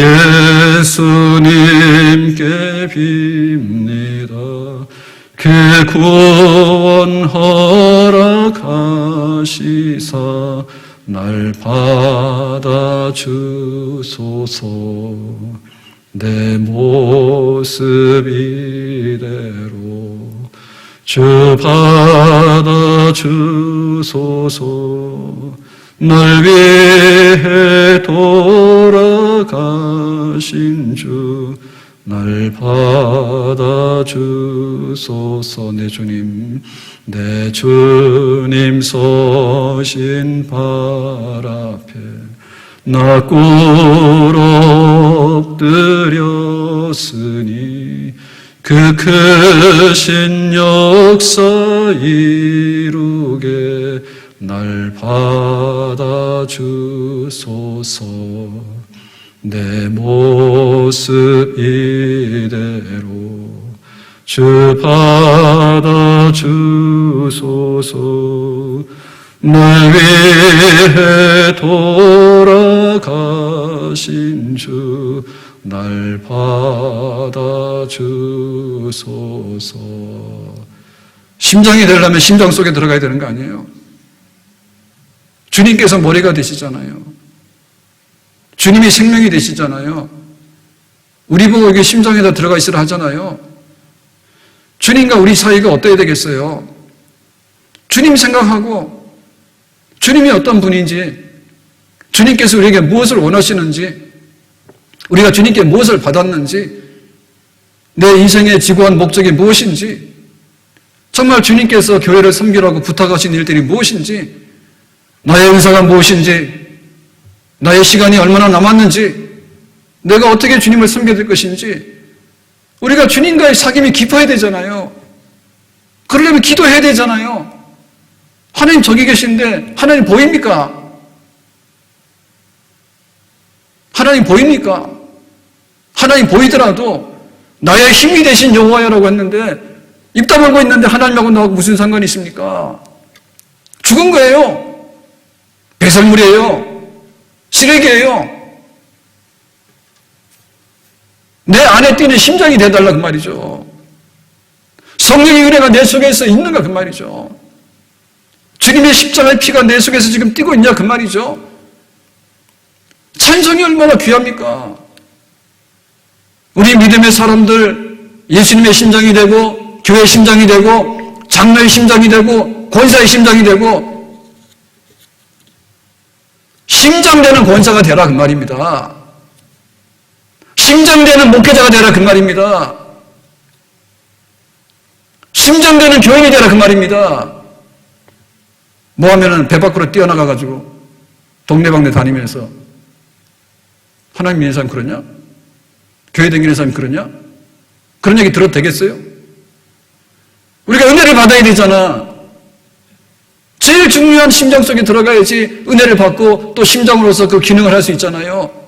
A: 예수님께 빕니다. 그 구원 허락하시사 날 받아주소서. 내 모습 이대로 주 받아주소서. 날 위해 돌아가신 주 날 받아주소서. 내 주님 서신 발 앞에 나 꿇어 엎드렸으니 그 크신 역사 이루게 날 받아주소서. 내 모습 이대로 주 받아주소서. 날 위해 돌아가신 주 날 받아주소서. 심장이 되려면 심장 속에 들어가야 되는 거 아니에요? 주님께서 머리가 되시잖아요. 주님이 생명이 되시잖아요. 우리 보고 이게 심장에다 들어가 있으라 하잖아요. 주님과 우리 사이가 어때야 되겠어요? 주님 생각하고 주님이 어떤 분인지, 주님께서 우리에게 무엇을 원하시는지, 우리가 주님께 무엇을 받았는지, 내 인생의 지구한 목적이 무엇인지, 정말 주님께서 교회를 섬기라고 부탁하신 일들이 무엇인지, 나의 은사가 무엇인지, 나의 시간이 얼마나 남았는지, 내가 어떻게 주님을 섬겨야 될 것인지, 우리가 주님과의 사귐이 깊어야 되잖아요. 그러려면 기도해야 되잖아요. 하나님 저기 계신데 하나님 보입니까? 하나님 보입니까? 하나님 보이더라도 나의 힘이 되신 여호와여라고 했는데 입 다물고 있는데 하나님하고 나하고 무슨 상관이 있습니까? 죽은 거예요. 배설물이에요. 쓰레기예요. 내 안에 뛰는 심장이 되달라 그 말이죠. 성령의 은혜가 내 속에서 있는가 그 말이죠. 주님의 십자가의 피가 내 속에서 지금 뛰고 있냐 그 말이죠. 찬송이 얼마나 귀합니까? 우리 믿음의 사람들, 예수님의 심장이 되고 교회의 심장이 되고 장로의 심장이 되고 권사의 심장이 되고 심장되는 권사가 되라 그 말입니다. 심장되는 목회자가 되라 그 말입니다. 심장되는 교인이 되라 그 말입니다. 뭐 하면은 배 밖으로 뛰어나가가지고 동네방네 다니면서 하나님 믿는 사람 그러냐? 교회 다니는 사람이 그러냐? 그런 얘기 들어도 되겠어요? 우리가 은혜를 받아야 되잖아. 제일 중요한 심장 속에 들어가야지 은혜를 받고 또 심장으로서 그 기능을 할 수 있잖아요.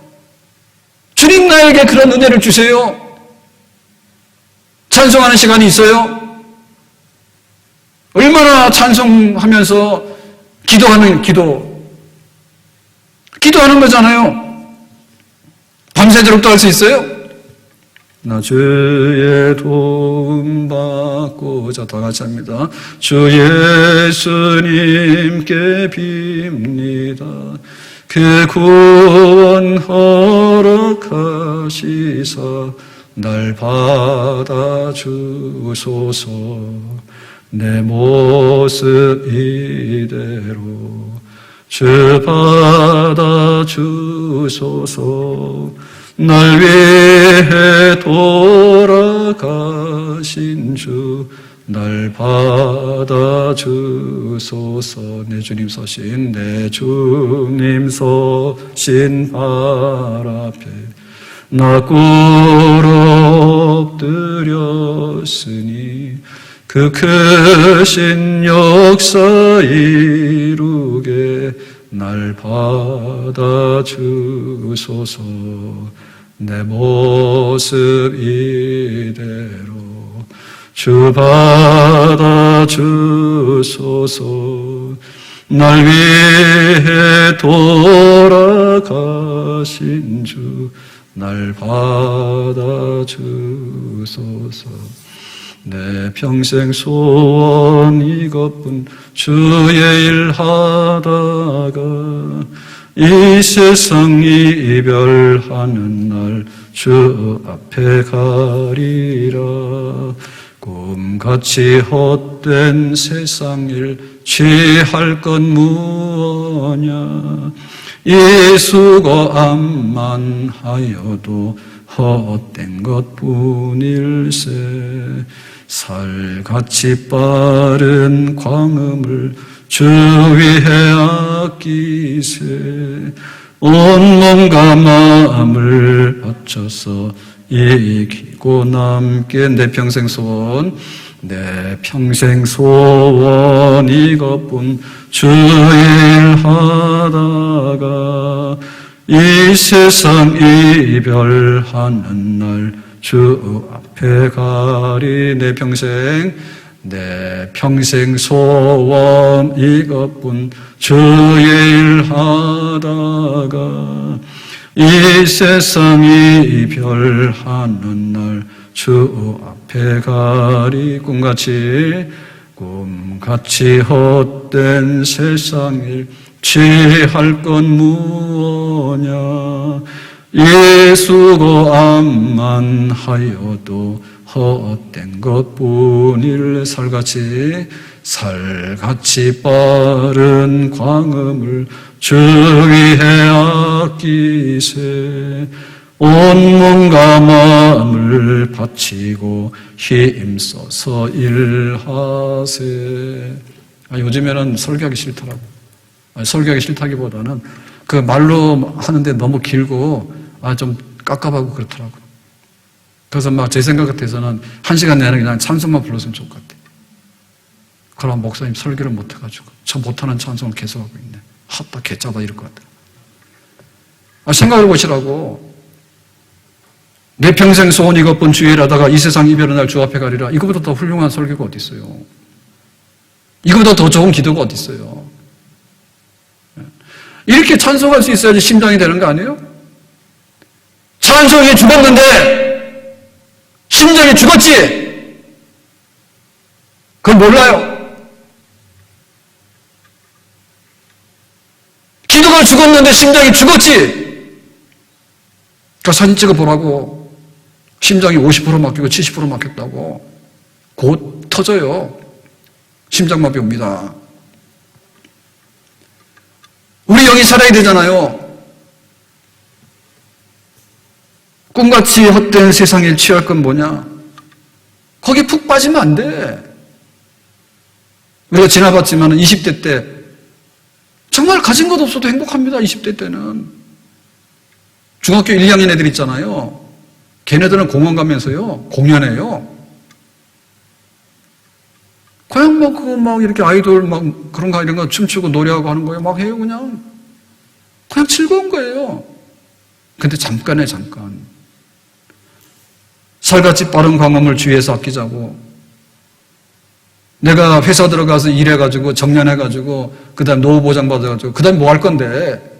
A: 주님 나에게 그런 은혜를 주세요. 찬송하는 시간이 있어요? 얼마나 찬송하면서 기도하는 기도하는 거잖아요. 밤새도록 할 수 있어요? 나 주의 도움 받고자 다 같이 합니다. 주 예수님께 빕니다. 그 구원 허락하시사 날 받아주소서. 내 모습 이대로 주 받아주소서. 날 위해 돌아가신 주 날 받아주소서. 내 주님 서신 내 주님 서신 발 앞에 나 꿇어 엎드렸으니 그 크신 역사 이루게 날 받아주소서. 내 모습 이대로 주 받아주소서. 날 위해 돌아가신 주 날 받아주소서. 내 평생 소원 이것뿐 주의 일 하다가 이 세상 이별하는 날 주 앞에 가리라. 꿈같이 헛된 세상 일 취할 건 무엇냐. 이 수고 암만 하여도 헛된 것뿐일세. 살같이 빠른 광음을 주 위해 아끼세. 온몸과 마음을 바쳐서 이기고 남게. 내 평생 소원, 내 평생 소원 이것뿐 주 일 하다가 이 세상 이별하는 날 주 앞에 가리. 내 평생 소원 이것뿐 주의 일 하다가 이 세상 이별하는 날 주 앞에 가리. 꿈같이 헛된 세상 일 취할 건 무엇냐. 이 수고 암만 하여도 헛된 것뿐일. 살같이 빠른 광음을 주 위해 아끼세. 온몸과 마음을 바치고 힘써서 일하세. 요즘에는 설교하기 싫더라고. 설교하기 싫다기보다는 그 말로 하는데 너무 길고 좀 깝깝하고 그렇더라고. 그래서 막 제 생각 같아서는 1시간 내내 그냥 찬송만 불렀으면 좋을 것 같아. 그럼 목사님 설교를 못해가지고 저 못하는 찬송을 계속하고 있네. 핫다 개짜다 이럴 것 같아. 생각해 보시라고. 내 평생 소원 이것뿐 주의 일하다가 이 세상 이별의 날 주 앞에 가리라. 이거보다 더 훌륭한 설교가 어디 있어요? 이거보다 더 좋은 기도가 어디 있어요? 이렇게 찬송할 수 있어야지 심장이 되는 거 아니에요? 찬송이 죽었는데 심장이 죽었지? 그건 몰라요. 기도가 죽었는데 심장이 죽었지? 그 사진 찍어보라고. 심장이 50% 막히고 70% 막혔다고. 곧 터져요. 심장마비 옵니다. 우리 영이 살아야 되잖아요. 꿈같이 헛된 세상에 취할 건 뭐냐? 거기 푹 빠지면 안 돼. 우리가 지나봤지만 20대 때 정말 가진 것 없어도 행복합니다. 20대 때는. 중학교 1, 2학년 애들 있잖아요. 걔네들은 공원 가면서요 공연해요. 그냥 막 이렇게 아이돌 막 그런가 이런 거 춤추고 노래하고 하는 거예요. 막 해요. 그냥 즐거운 거예요. 근데 잠깐에 잠깐. 살같이 빠른 광음을 주위에서 아끼자고. 내가 회사 들어가서 일해가지고 정년해가지고 그 다음 노후 보장 받아가지고 그 다음 뭐 할 건데?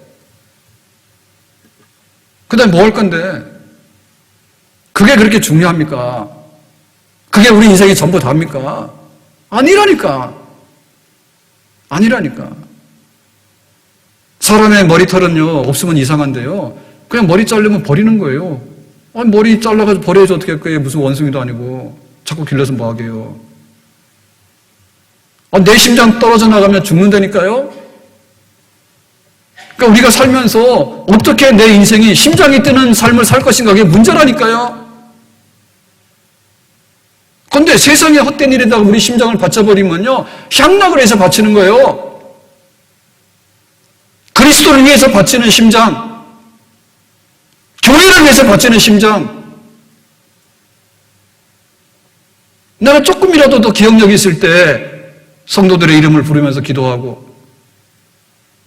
A: 그 다음 뭐 할 건데? 그게 그렇게 중요합니까? 그게 우리 인생이 전부 다입니까? 아니라니까. 사람의 머리털은요 없으면 이상한데요 그냥 머리 자르면 버리는 거예요. 머리 잘라가지고 버려야지 어떻게 할 거예요. 무슨 원숭이도 아니고 자꾸 길러서 뭐 하게요. 내 심장 떨어져 나가면 죽는다니까요. 그러니까 우리가 살면서 어떻게 내 인생이 심장이 뛰는 삶을 살 것인가 그게 문제라니까요. 근데 세상에 헛된 일에다가 우리 심장을 바쳐버리면요, 향락을 해서 바치는 거예요. 그리스도를 위해서 바치는 심장, 교회를 위해서 바치는 심장. 내가 조금이라도 더 기억력이 있을 때 성도들의 이름을 부르면서 기도하고,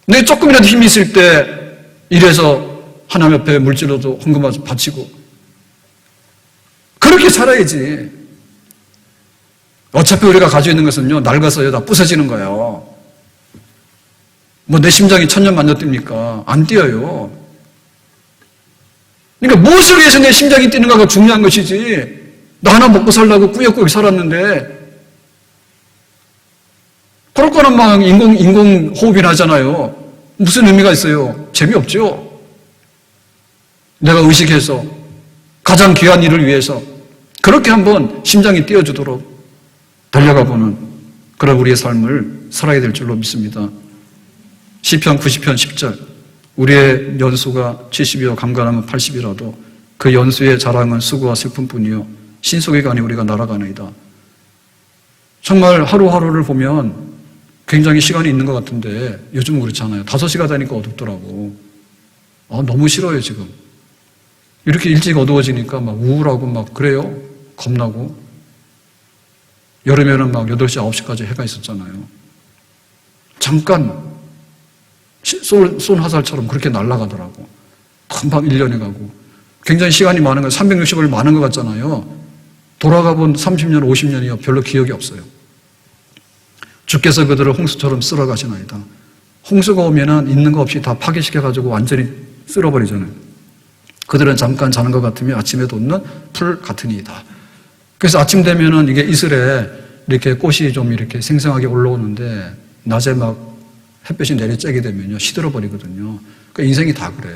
A: 내가 조금이라도 힘이 있을 때 이래서 하나님 앞에 물질로도 헌금을 바치고, 그렇게 살아야지. 어차피 우리가 가지고 있는 것은요, 낡아서요 다 부서지는 거예요. 뭐 내 심장이 천년만년 뜁니까? 안 뛰어요. 그러니까 무엇을 위해서 내 심장이 뛰는가가 중요한 것이지, 나 하나 먹고 살라고 꾸역꾸역 살았는데, 그럴 거는 막 인공 호흡이나 하잖아요. 무슨 의미가 있어요? 재미없죠? 내가 의식해서 가장 귀한 일을 위해서 그렇게 한번 심장이 뛰어주도록 달려가 보는 그런 우리의 삶을 살아야 될 줄로 믿습니다. 시편 90편 10절, 우리의 연수가 70이요 강간하면 80이라도 그 연수의 자랑은 수고와 슬픔뿐이요 신속의 간에 우리가 날아가나이다. 정말 하루하루를 보면 굉장히 시간이 있는 것 같은데 요즘은 그렇지 않아요. 5시가 되니까 어둡더라고. 너무 싫어요 지금. 이렇게 일찍 어두워지니까 막 우울하고 막 그래요. 겁나고. 여름에는 막 8시, 9시까지 해가 있었잖아요. 잠깐 쏜 화살처럼 그렇게 날아가더라고. 금방 1년이 가고. 굉장히 시간이 많은 거, 360일 많은 것 같잖아요. 돌아가 본 30년, 50년이요. 별로 기억이 없어요. 주께서 그들을 홍수처럼 쓸어가시나이다. 홍수가 오면은 있는 거 없이 다 파괴시켜가지고 완전히 쓸어버리잖아요. 그들은 잠깐 자는 것 같으며 아침에 돋는 풀 같으니이다. 그래서 아침 되면은 이게 이슬에 이렇게 꽃이 좀 이렇게 생생하게 올라오는데 낮에 막 햇볕이 내리쬐게 되면요 시들어버리거든요. 그러니까 인생이 다 그래.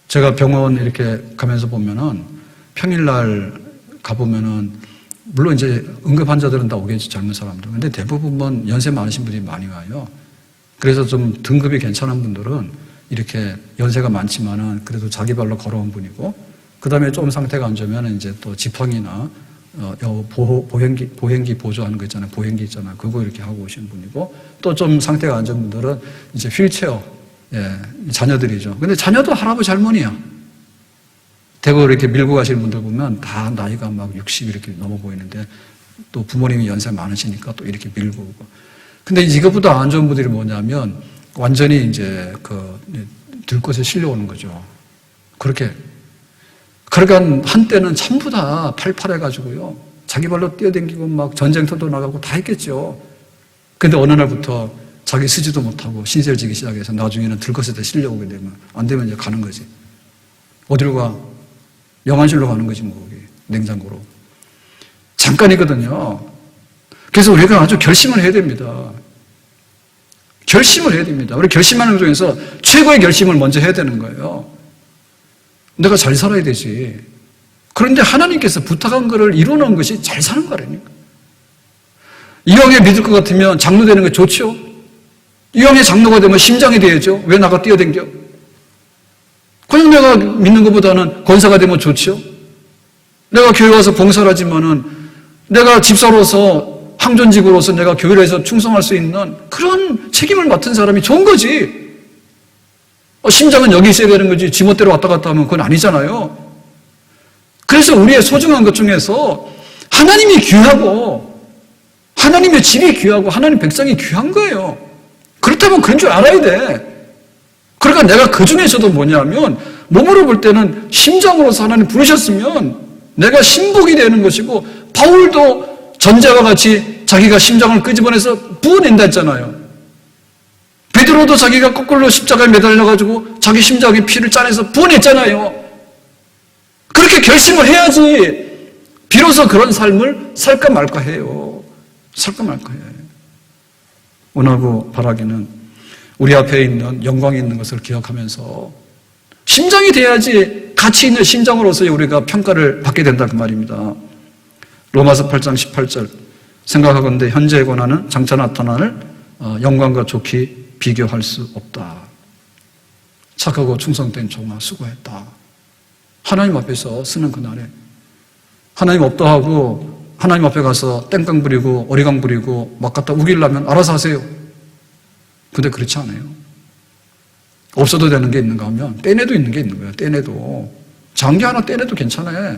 A: 제가 병원 이렇게 가면서 보면은 평일날 가보면은 물론 이제 응급 환자들은 다 오겠지, 젊은 사람들. 근데 대부분 연세 많으신 분들이 많이 와요. 그래서 좀 등급이 괜찮은 분들은 이렇게 연세가 많지만은 그래도 자기 발로 걸어온 분이고, 그 다음에 좀 상태가 안 좋으면 이제 또 지팡이나 보행기 보조하는 거 있잖아요. 보행기 있잖아요. 그거 이렇게 하고 오신 분이고, 또 좀 상태가 안 좋은 분들은 이제 휠체어, 자녀들이죠. 근데 자녀도 할아버지 할머니야. 대거 이렇게 밀고 가시는 분들 보면 다 나이가 막 60 이렇게 넘어 보이는데 또 부모님이 연세 많으시니까 또 이렇게 밀고 오고. 근데 이거보다 안 좋은 분들이 뭐냐면 완전히 이제 들것에 실려오는 거죠. 그러니까 한때는 전부 다 팔팔해가지고요. 자기 발로 뛰어다니고 막 전쟁터도 나가고 다 했겠죠. 근데 어느 날부터 자기 쓰지도 못하고 신세를 지기 시작해서 나중에는 들것에 다 실려오게 되면 안 되면 이제 가는 거지. 어디로 가? 영안실로 가는 거지 뭐, 냉장고로. 잠깐이거든요. 그래서 우리가 아주 결심을 해야 됩니다. 결심을 해야 됩니다. 우리 결심하는 것 중에서 최고의 결심을 먼저 해야 되는 거예요. 내가 잘 살아야 되지. 그런데 하나님께서 부탁한 것을 이루는 것이 잘 사는 거라니까. 이왕에 믿을 것 같으면 장로 되는 거 좋죠? 이왕에 장로가 되면 심장이 돼야죠. 왜 나가 뛰어댕겨? 그냥 내가 믿는 것보다는 권사가 되면 좋죠? 내가 교회 와서 봉사를 하지만은 내가 집사로서 항존직으로서 내가 교회를 해서 충성할 수 있는 그런 책임을 맡은 사람이 좋은 거지. 심장은 여기 있어야 되는 거지 지멋대로 왔다 갔다 하면 그건 아니잖아요. 그래서 우리의 소중한 것 중에서 하나님이 귀하고 하나님의 집이 귀하고 하나님 백성이 귀한 거예요. 그렇다면 그런 줄 알아야 돼. 그러니까 내가 그 중에서도 뭐냐면 몸으로 볼 때는 심장으로서 하나님 부르셨으면 내가 신복이 되는 것이고, 바울도 전자와 같이 자기가 심장을 끄집어내서 부어낸다 했잖아요. 베드로도 자기가 거꾸로 십자가에 매달려가지고 자기 심장에 피를 짜내서 부어냈잖아요. 그렇게 결심을 해야지 비로소 그런 삶을 살까 말까 해요. 살까 말까 해요. 원하고 바라기는 우리 앞에 있는 영광이 있는 것을 기억하면서 심장이 돼야지 가치 있는 심장으로서의 우리가 평가를 받게 된다 그 말입니다. 로마서 8장 18절, 생각하건대 현재의 고난은 장차 나타날 영광과 좋게 비교할 수 없다. 착하고 충성된 종아 수고했다. 하나님 앞에서 쓰는 그날에 하나님 없다 하고 하나님 앞에 가서 땡깡 부리고 어리광 부리고 막 갖다 우기려면 알아서 하세요. 근데 그렇지 않아요. 없어도 되는 게 있는가 하면 떼내도 있는 게 있는 거예요. 떼내도. 장기 하나 떼내도 괜찮아요.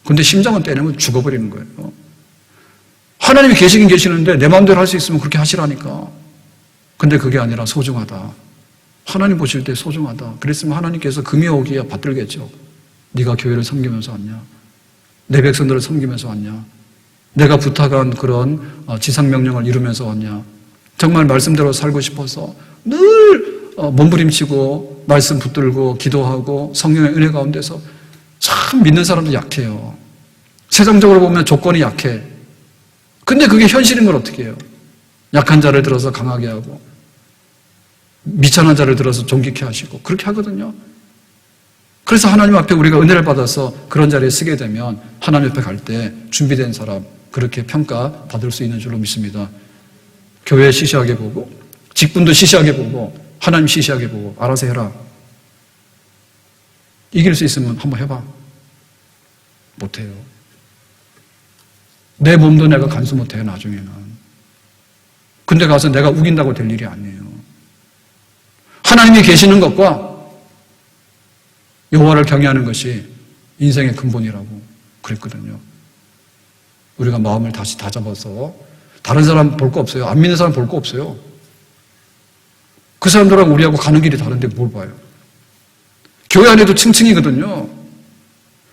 A: 근데 심장은 떼내면 죽어버리는 거예요. 하나님이 계시긴 계시는데 내 마음대로 할 수 있으면 그렇게 하시라니까. 근데 그게 아니라 소중하다. 하나님 보실 때 소중하다. 그랬으면 하나님께서 금이 오기야 받들겠죠. 네가 교회를 섬기면서 왔냐? 내 백성들을 섬기면서 왔냐? 내가 부탁한 그런 지상명령을 이루면서 왔냐? 정말 말씀대로 살고 싶어서 늘 몸부림치고 말씀 붙들고 기도하고 성령의 은혜 가운데서 참 믿는 사람도 약해요. 세상적으로 보면 조건이 약해. 근데 그게 현실인 걸 어떻게 해요? 약한 자를 들어서 강하게 하고 미천한 자를 들어서 존귀케 하시고 그렇게 하거든요. 그래서 하나님 앞에 우리가 은혜를 받아서 그런 자리에 서게 되면 하나님 앞에 갈 때 준비된 사람 그렇게 평가받을 수 있는 줄로 믿습니다. 교회 시시하게 보고 직분도 시시하게 보고 하나님 시시하게 보고 알아서 해라. 이길 수 있으면 한번 해봐. 못해요. 내 몸도 내가 간수 못해요, 나중에는. 근데 가서 내가 우긴다고 될 일이 아니에요. 하나님이 계시는 것과 여호와를 경외하는 것이 인생의 근본이라고 그랬거든요. 우리가 마음을 다시 다잡아서 다른 사람 볼 거 없어요. 안 믿는 사람 볼 거 없어요. 그 사람들하고 우리하고 가는 길이 다른데 뭘 봐요. 교회 안에도 층층이거든요.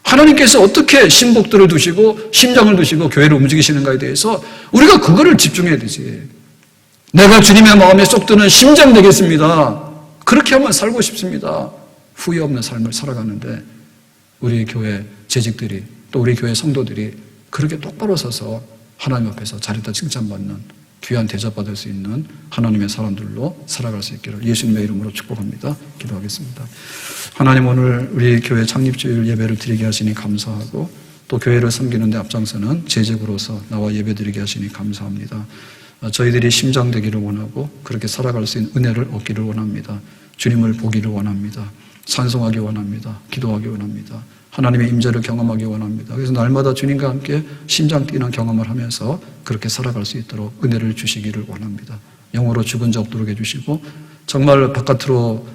A: 하나님께서 어떻게 신복들을 두시고 심장을 두시고 교회를 움직이시는가에 대해서 우리가 그거를 집중해야 되지. 내가 주님의 마음에 쏙 드는 심장 되겠습니다. 그렇게 하면 살고 싶습니다. 후회 없는 삶을 살아가는데 우리 교회 재직들이 또 우리 교회 성도들이 그렇게 똑바로 서서 하나님 앞에서 잘했다 칭찬받는 귀한 대접받을 수 있는 하나님의 사람들로 살아갈 수 있기를 예수님의 이름으로 축복합니다. 기도하겠습니다. 하나님, 오늘 우리 교회 창립주일 예배를 드리게 하시니 감사하고 또 교회를 섬기는 데 앞장서는 제적으로서 나와 예배드리게 하시니 감사합니다. 저희들이 심장 되기를 원하고 그렇게 살아갈 수 있는 은혜를 얻기를 원합니다. 주님을 보기를 원합니다. 찬송하기 원합니다. 기도하기 원합니다. 하나님의 임재를 경험하기 원합니다. 그래서 날마다 주님과 함께 심장 뛰는 경험을 하면서 그렇게 살아갈 수 있도록 은혜를 주시기를 원합니다. 영으로 죽은 자 없도록 해주시고 정말 바깥으로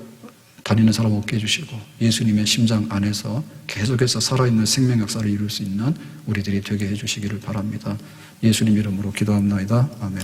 A: 다니는 사람 없게 해주시고 예수님의 심장 안에서 계속해서 살아있는 생명 역사를 이룰 수 있는 우리들이 되게 해주시기를 바랍니다. 예수님 이름으로 기도합니다. 아멘.